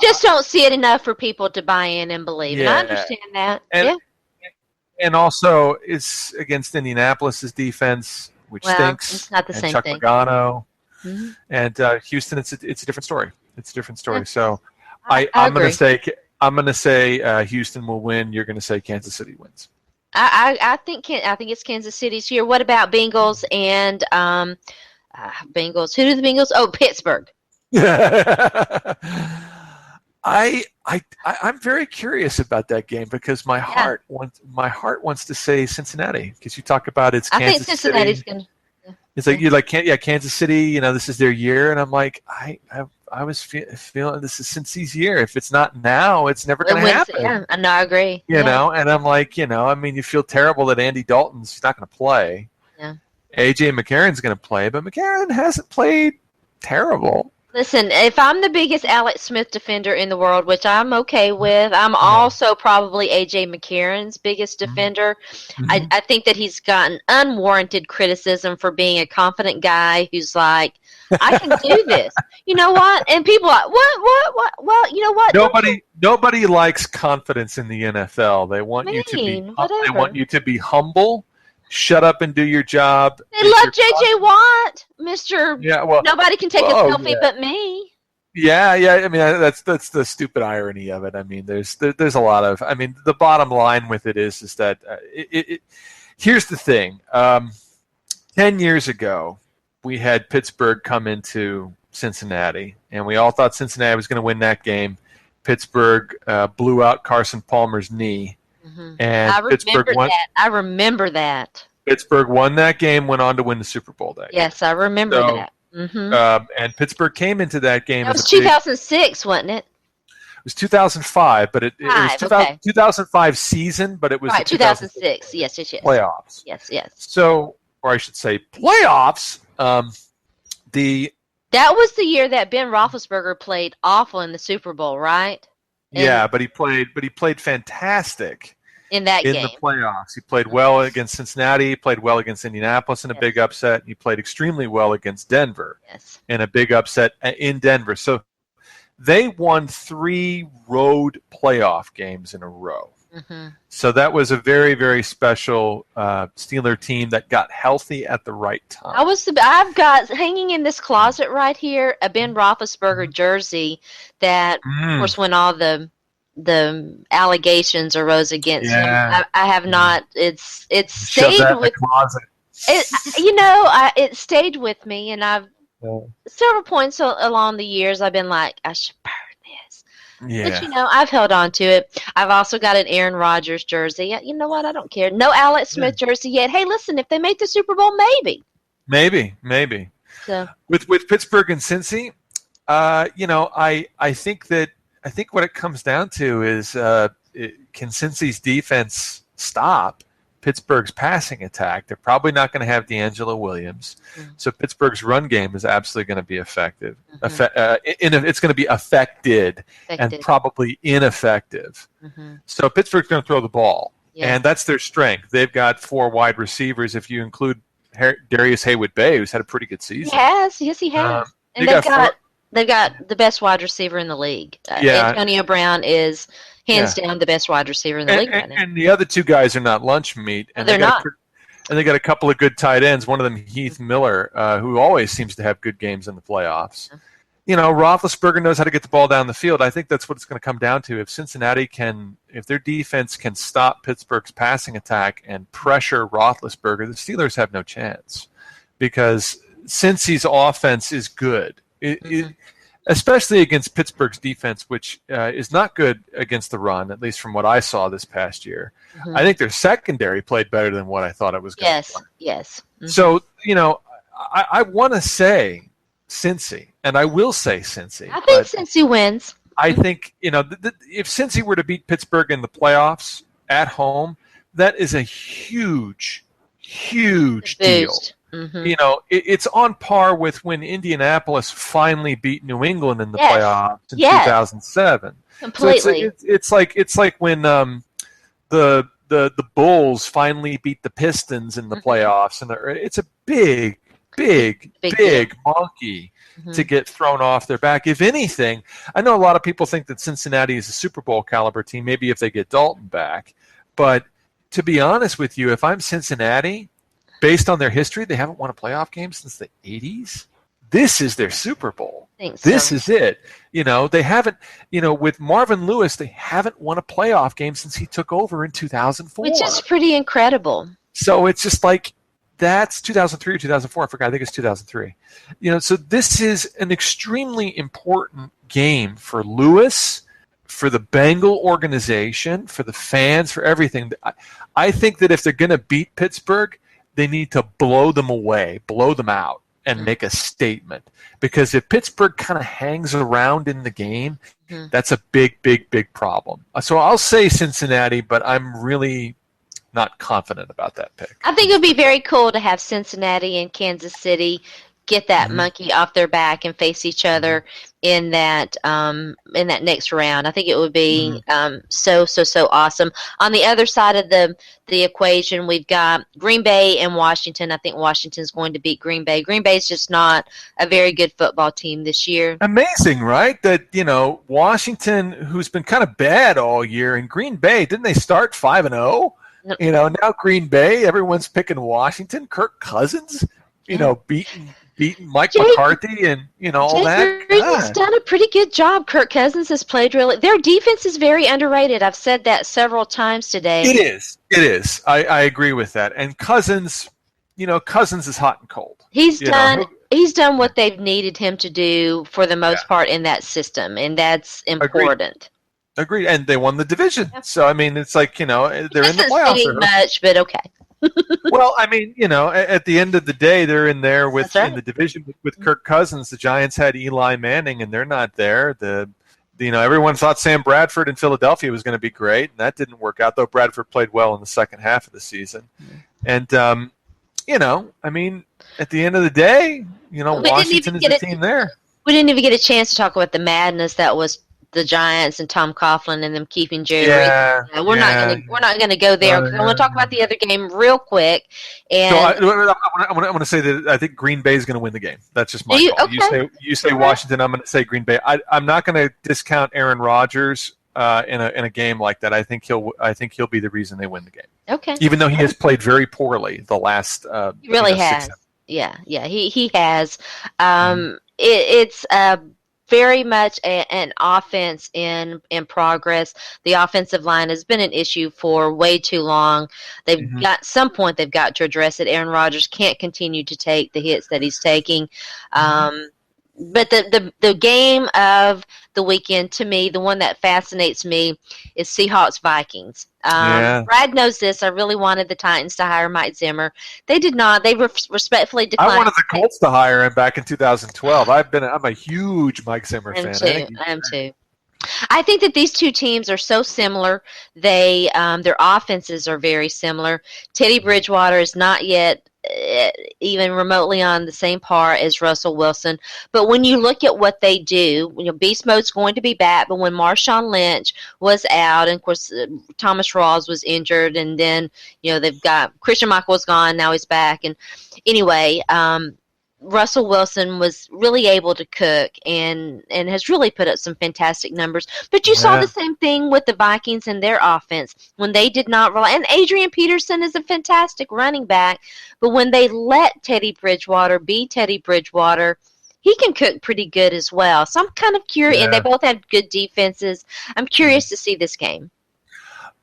Speaker 1: just don't see it enough for people to buy in and believe. Yeah. And I understand that.
Speaker 2: And also, it's against Indianapolis' defense, which stinks.
Speaker 1: It's not the same
Speaker 2: Chuck
Speaker 1: thing.
Speaker 2: Pagano. Mm-hmm. And Houston, it's a different story. It's a different story. Yeah. So I'm going to say Houston will win. You're going to say Kansas City wins.
Speaker 1: I think it's Kansas City's here. What about Bengals and Bengals? Who do the Bengals? Oh, Pittsburgh.
Speaker 2: I'm very curious about that game because my heart wants to say Cincinnati, because you talk about it's Kansas City.
Speaker 1: I think Cincinnati's going to.
Speaker 2: It's like you're like Kansas City. This is their year, and I'm like I was feeling this is Cincy's year. If it's not now, it's never going to happen.
Speaker 1: Yeah, I agree.
Speaker 2: You know, and I'm like, you feel terrible that Andy Dalton's not going to play.
Speaker 1: Yeah.
Speaker 2: AJ McCarron's going to play, but McCarron hasn't played terrible.
Speaker 1: Listen, if I'm the biggest Alex Smith defender in the world, which I'm okay with, I'm also probably A.J. McCarron's biggest defender. Mm-hmm. I think that he's gotten unwarranted criticism for being a confident guy who's like, I can do this. You know what? And people are like, what? Well, you know what?
Speaker 2: Nobody likes confidence in the NFL. They want you to be humble. Shut up and do your job.
Speaker 1: They love J.J. Watt, Mr. Yeah, well, nobody can take a selfie but me.
Speaker 2: Yeah. I mean, that's the stupid irony of it. I mean, there's a lot of. I mean, the bottom line with it is that here's the thing. 10 years ago, we had Pittsburgh come into Cincinnati, and we all thought Cincinnati was going to win that game. Pittsburgh blew out Carson Palmer's knee.
Speaker 1: Mm-hmm. And I remember that.
Speaker 2: Pittsburgh won that game, went on to win the Super Bowl that year.
Speaker 1: Yes, I remember that.
Speaker 2: Mm-hmm. And Pittsburgh came into that game.
Speaker 1: It was 2006, wasn't it?
Speaker 2: It was 2005, but it was 2005 season, but it was
Speaker 1: 2006. Yes.
Speaker 2: Playoffs.
Speaker 1: Yes.
Speaker 2: So, or I should say, playoffs.
Speaker 1: That was the year that Ben Roethlisberger played awful in the Super Bowl, right?
Speaker 2: But he played fantastic
Speaker 1: in that game.
Speaker 2: In the playoffs. He played well against Cincinnati. He played well against Indianapolis in a big upset. He played extremely well against Denver in a big upset in Denver. So they won 3 road playoff games in a row. Mm-hmm. So that was a very, very special Steeler team that got healthy at the right time.
Speaker 1: I've got hanging in this closet right here a Ben Roethlisberger jersey that, of course, when all the allegations arose against him, I have not. It's stayed with the closet. It stayed with me, and I've several points along the years I've been like, I should burn this.
Speaker 2: Yeah.
Speaker 1: But, I've held on to it. I've also got an Aaron Rodgers jersey. You know what? I don't care. No Alex Smith jersey yet. Hey, listen, if they make the Super Bowl, maybe.
Speaker 2: Maybe. So. With Pittsburgh and Cincy, I think what it comes down to is can Cincy's defense stop Pittsburgh's passing attack? They're probably not going to have D'Angelo Williams. Mm-hmm. So Pittsburgh's run game is absolutely going to be effective. Mm-hmm. It's going to be affected and probably ineffective. Mm-hmm. So Pittsburgh's going to throw the ball, and that's their strength. They've got 4 wide receivers, if you include Darius Haywood-Bay, who's had a pretty good season.
Speaker 1: Yes, he has. And they've got the best wide receiver in the league. Antonio Brown is hands down the best wide receiver in the league right now.
Speaker 2: And the other 2 guys are not lunch meat. And
Speaker 1: they're not.
Speaker 2: And they got a couple of good tight ends. One of them, Heath Miller, who always seems to have good games in the playoffs. Roethlisberger knows how to get the ball down the field. I think that's what it's going to come down to. If Cincinnati if their defense can stop Pittsburgh's passing attack and pressure Roethlisberger, the Steelers have no chance because Cincy's offense is good, especially against Pittsburgh's defense, which is not good against the run, at least from what I saw this past year. I think their secondary played better than what I thought it was going to play.
Speaker 1: Yes.
Speaker 2: So, I want to say Cincy, and I will say Cincy.
Speaker 1: I think Cincy wins.
Speaker 2: I think, if Cincy were to beat Pittsburgh in the playoffs at home, that is a huge, huge deal. It's on par with when Indianapolis finally beat New England in the playoffs in 2007.
Speaker 1: Completely.
Speaker 2: So it's like when the Bulls finally beat the Pistons in the playoffs, and it's a big monkey to get thrown off their back. If anything, I know a lot of people think that Cincinnati is a Super Bowl caliber team, maybe if they get Dalton back. But to be honest with you, if I'm Cincinnati, based on their history, they haven't won a playoff game since the 80s. This is their Super Bowl. This is it. They haven't, with Marvin Lewis, they haven't won a playoff game since he took over in 2004.
Speaker 1: Which is pretty incredible.
Speaker 2: So it's just like, that's 2003 or 2004. I forgot. I think it's 2003. So this is an extremely important game for Lewis, for the Bengal organization, for the fans, for everything. I think that if they're going to beat Pittsburgh, they need to blow them away, blow them out, and make a statement. Because if Pittsburgh kind of hangs around in the game, that's a big, big, big problem. So I'll say Cincinnati, but I'm really not confident about that pick.
Speaker 1: I think it would be very cool to have Cincinnati and Kansas City get that monkey off their back and face each other in that next round. I think it would be so awesome. On the other side of the equation, we've got Green Bay and Washington. I think Washington's going to beat Green Bay. Green Bay's just not a very good football team this year.
Speaker 2: Amazing, right? That Washington, who's been kind of bad all year, and Green Bay, didn't they start 5-0? Now Green Bay, everyone's picking Washington. Kirk Cousins, beating Mike McCarthy and, all that.
Speaker 1: He's done a pretty good job. Kirk Cousins has played really. Their defense is very underrated. I've said that several times today.
Speaker 2: It is. I agree with that. And Cousins, Cousins is hot and cold.
Speaker 1: He's done what they've needed him to do for the most part in that system, and that's important.
Speaker 2: Agreed. And they won the division. So, I mean, it's like, they're in the playoffs.
Speaker 1: Much, but okay.
Speaker 2: Well, I mean, at the end of the day, they're in there in the division with Kirk Cousins. The Giants had Eli Manning, and they're not there. Everyone thought Sam Bradford in Philadelphia was going to be great, and that didn't work out, though Bradford played well in the second half of the season. And, I mean, at the end of the day, Washington is the team there.
Speaker 1: We didn't even get a chance to talk about the madness that was the Giants and Tom Coughlin and them keeping Jerry. We're not gonna go there. I want to talk about the other game real quick. And
Speaker 2: so I want to say that I think Green Bay is going to win the game. That's just my call.
Speaker 1: Okay.
Speaker 2: You say Washington. I'm going to say Green Bay. I'm not going to discount Aaron Rodgers in a game like that. I think he'll be the reason they win the game.
Speaker 1: Okay.
Speaker 2: Even though he has played very poorly the last.
Speaker 1: He really has. Yeah. He has. It's very much an offense in progress. The offensive line has been an issue for way too long. They've got some point they've got to address it. Aaron Rodgers can't continue to take the hits that he's taking. But the game of the weekend, to me, the one that fascinates me is Seahawks-Vikings. Brad knows this. I really wanted the Titans to hire Mike Zimmer. They did not. They respectfully declined. I
Speaker 2: wanted the Colts to hire him back in 2012. I'm a huge Mike Zimmer fan.
Speaker 1: I am too. I think that these two teams are so similar. They their offenses are very similar. Teddy Bridgewater is not yet even remotely on the same par as Russell Wilson. But when you look at what they do, Beast Mode's going to be back, but when Marshawn Lynch was out, and of course Thomas Rawls was injured, and then they've got Christian Michael was gone, now he's back. And anyway, Russell Wilson was really able to cook and has really put up some fantastic numbers. But you saw the same thing with the Vikings and their offense when they did not rely. And Adrian Peterson is a fantastic running back. But when they let Teddy Bridgewater be Teddy Bridgewater, he can cook pretty good as well. So I'm kind of curious, and they both have good defenses. I'm curious to see this game.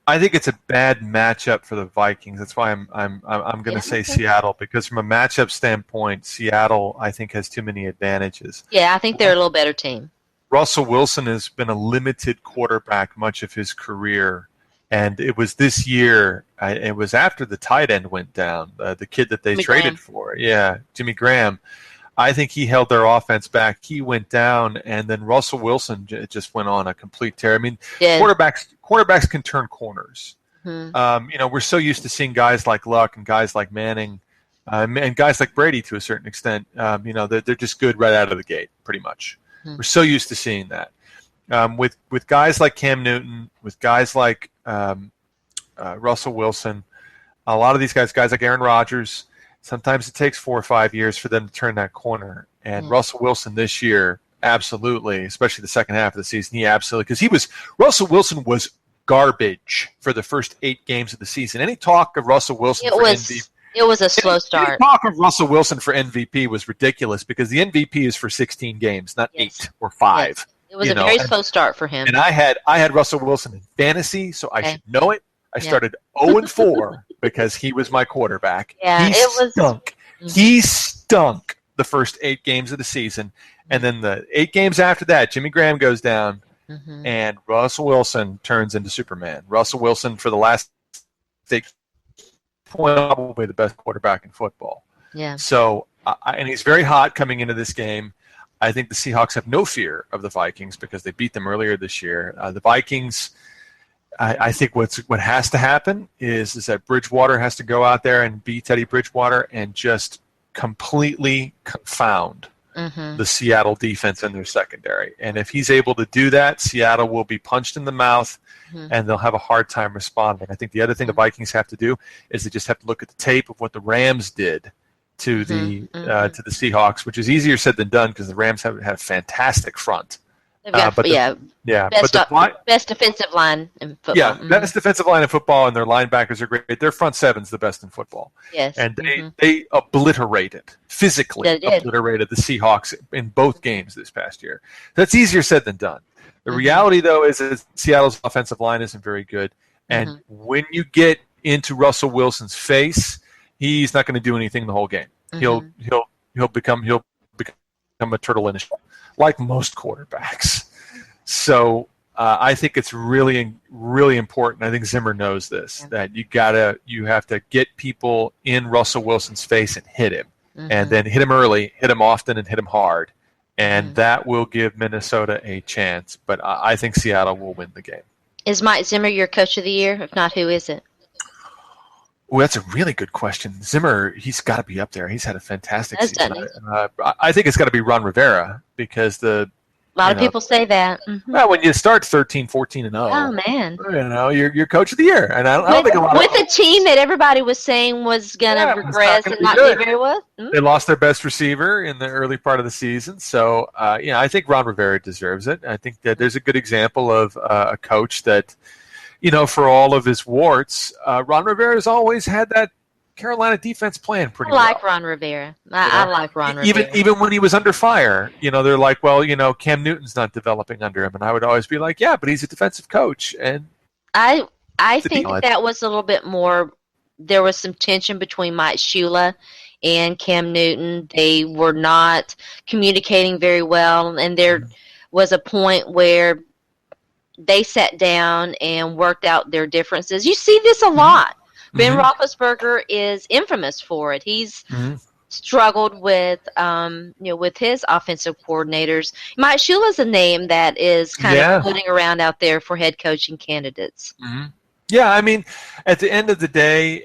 Speaker 2: I think it's a bad matchup for the Vikings. That's why I'm going to say Seattle, because from a matchup standpoint, Seattle I think has too many advantages.
Speaker 1: Yeah, I think they're a little better team.
Speaker 2: Russell Wilson has been a limited quarterback much of his career, and it was this year. It was after the tight end went down, the kid that they traded for. Yeah, Jimmy Graham. I think he held their offense back. He went down, and then Russell Wilson just went on a complete tear. I mean, quarterbacks can turn corners. Mm-hmm. We're so used to seeing guys like Luck and guys like Manning and guys like Brady to a certain extent. They're just good right out of the gate, pretty much. Mm-hmm. We're so used to seeing that. With guys like Cam Newton, with guys like Russell Wilson, a lot of these guys like Aaron Rodgers, sometimes it takes 4 or 5 years for them to turn that corner. And Russell Wilson this year, absolutely, especially the second half of the season, because Russell Wilson was garbage for the first 8 games of the season. Any talk of Russell Wilson
Speaker 1: it was a slow start.
Speaker 2: Any talk of Russell Wilson for MVP was ridiculous, because the MVP is for 16 games, not 8 or 5.
Speaker 1: Yes. It was a very slow start for him.
Speaker 2: And I had Russell Wilson in fantasy, so I should know it. I started 0-4 because he was my quarterback.
Speaker 1: Yeah,
Speaker 2: he stunk. He stunk the first 8 games of the season. And then the 8 games after that, Jimmy Graham goes down, and Russell Wilson turns into Superman. Russell Wilson, for the last 6 points, probably the best quarterback in football.
Speaker 1: Yeah.
Speaker 2: So, and he's very hot coming into this game. I think the Seahawks have no fear of the Vikings because they beat them earlier this year. The Vikings... I think what has to happen is that Bridgewater has to go out there and beat Teddy Bridgewater and just completely confound the Seattle defense in their secondary. And if he's able to do that, Seattle will be punched in the mouth, and they'll have a hard time responding. I think the other thing the Vikings have to do is they just have to look at the tape of what the Rams did to the Seahawks, which is easier said than done because the Rams have had a fantastic front.
Speaker 1: They've got, best defensive line in football.
Speaker 2: Yeah, best defensive line in football, and their linebackers are great. Their front seven's the best in football.
Speaker 1: Yes.
Speaker 2: And they physically obliterated the Seahawks in both games this past year. That's easier said than done. The reality, though, is that Seattle's offensive line isn't very good. And when you get into Russell Wilson's face, he's not going to do anything the whole game. He'll become a turtle in his shell, like most quarterbacks. So I think it's really, really important. I think Zimmer knows this, that you have to get people in Russell Wilson's face and hit him, and then hit him early, hit him often, and hit him hard, and that will give Minnesota a chance. But I think Seattle will win the game.
Speaker 1: Is Mike Zimmer your coach of the year? If not, who is it?
Speaker 2: Well, that's a really good question. Zimmer, he's got to be up there. He's had a fantastic season. I think it's got to be Ron Rivera, because a lot
Speaker 1: of people say that.
Speaker 2: Well, when you start 13, 14, and 0,
Speaker 1: oh man,
Speaker 2: you're coach of the year, and I don't think a lot
Speaker 1: with a team that everybody was saying was going to regress and not do very well.
Speaker 2: They lost their best receiver in the early part of the season, so I think Ron Rivera deserves it. I think that there's a good example of a coach that. For all of his warts, Ron Rivera has always had that Carolina defense playing pretty well.
Speaker 1: I like Ron Rivera. I like Ron Rivera.
Speaker 2: Even when he was under fire, they're like, well, Cam Newton's not developing under him. And I would always be like, yeah, but he's a defensive coach. And
Speaker 1: I think that was a little bit more, there was some tension between Mike Shula and Cam Newton. They were not communicating very well. And there was a point where they sat down and worked out their differences. You see this a lot. Ben Roethlisberger is infamous for it. He's struggled with, with his offensive coordinators. Mike Shula's a name that is kind of floating around out there for head coaching candidates.
Speaker 2: Yeah, I mean, at the end of the day,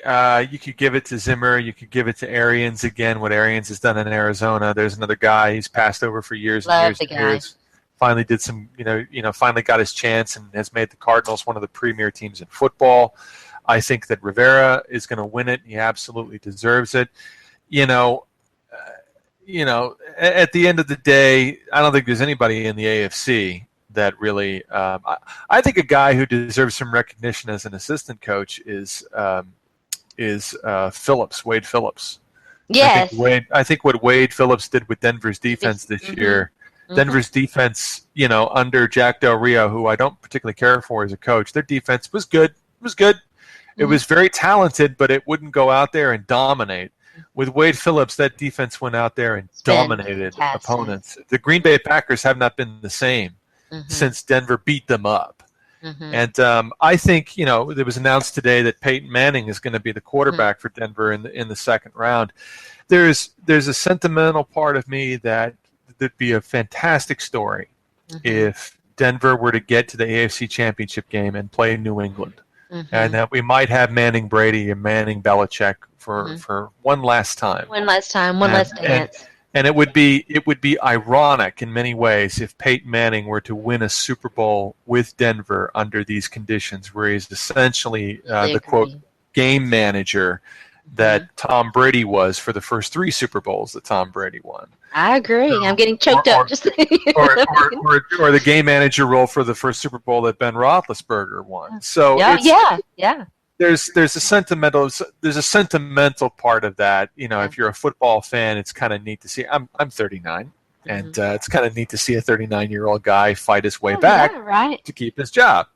Speaker 2: you could give it to Zimmer. You could give it to Arians again. What Arians has done in Arizona. There's another guy he's passed over for years and years. Finally did some, finally got his chance and has made the Cardinals one of the premier teams in football. I think that Rivera is going to win it. He absolutely deserves it. At the end of the day, I don't think there's anybody in the AFC that really. I think a guy who deserves some recognition as an assistant coach is Phillips, Wade Phillips.
Speaker 1: Yes.
Speaker 2: I think what Wade Phillips did with Denver's defense this year, Denver's defense, under Jack Del Rio, who I don't particularly care for as a coach, their defense was good. It was good. It was very talented, but it wouldn't go out there and dominate. With Wade Phillips, that defense went out there and dominated opponents. The Green Bay Packers have not been the same since Denver beat them up. And I think, it was announced today that Peyton Manning is going to be the quarterback for Denver in the second round. There's a sentimental part of me that there'd be a fantastic story if Denver were to get to the AFC Championship game and play New England. And that we might have Manning Brady and Manning Belichick for one last time. One last dance. And it would be ironic in many ways if Peyton Manning were to win a Super Bowl with Denver under these conditions, where he's essentially the quote game manager that Tom Brady was for the first 3 Super Bowls that Tom Brady won.
Speaker 1: I agree. I'm getting choked up just
Speaker 2: or the game manager role for the first Super Bowl that Ben Roethlisberger won. So there's a sentimental part of that. If you're a football fan, it's kind of neat to see. I'm 39, and it's kind of neat to see a 39-year-old guy fight his way back to keep his job.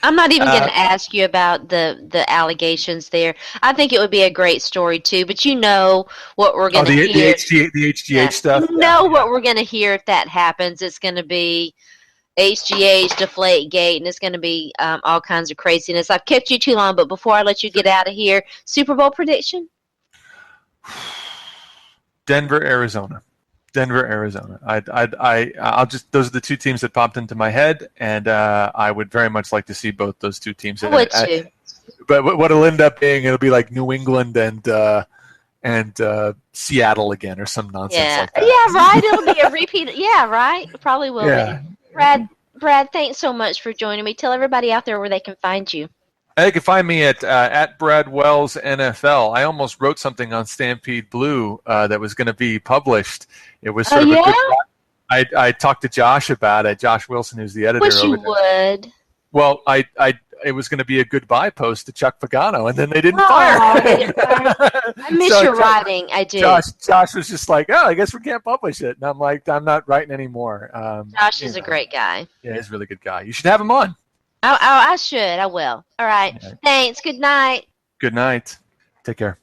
Speaker 1: I'm not even going to ask you about the allegations there. I think it would be a great story too, but what we're going to hear.
Speaker 2: The HGH stuff?
Speaker 1: What we're going to hear if that happens. It's going to be HGH, Deflategate, and it's going to be all kinds of craziness. I've kept you too long, but before I let you get out of here, Super Bowl prediction?
Speaker 2: Denver, Arizona. I'll just, those are the 2 teams that popped into my head, and I would very much like to see both those 2 teams.
Speaker 1: Would you?
Speaker 2: But what it'll end up being, it'll be like New England and Seattle again, or some nonsense like that.
Speaker 1: Yeah, right. It'll be a repeat. Yeah, right. It probably will be. Brad, thanks so much for joining me. Tell everybody out there where they can find you.
Speaker 2: They can find me at Brad Wells NFL. I almost wrote something on Stampede Blue that was going to be published. It was sort of a good. I talked to Josh about it. Josh Wilson, who's the editor.
Speaker 1: Wish you would.
Speaker 2: Well, it was going to be a goodbye post to Chuck Pagano, and then they didn't fire.
Speaker 1: I miss your writing. I do.
Speaker 2: Josh was just like, I guess we can't publish it. And I'm like, I'm not writing anymore.
Speaker 1: Josh is a great guy.
Speaker 2: Yeah, he's a really good guy. You should have him on.
Speaker 1: I should. I will. All right. Yeah. Thanks. Good night.
Speaker 2: Good night. Take care.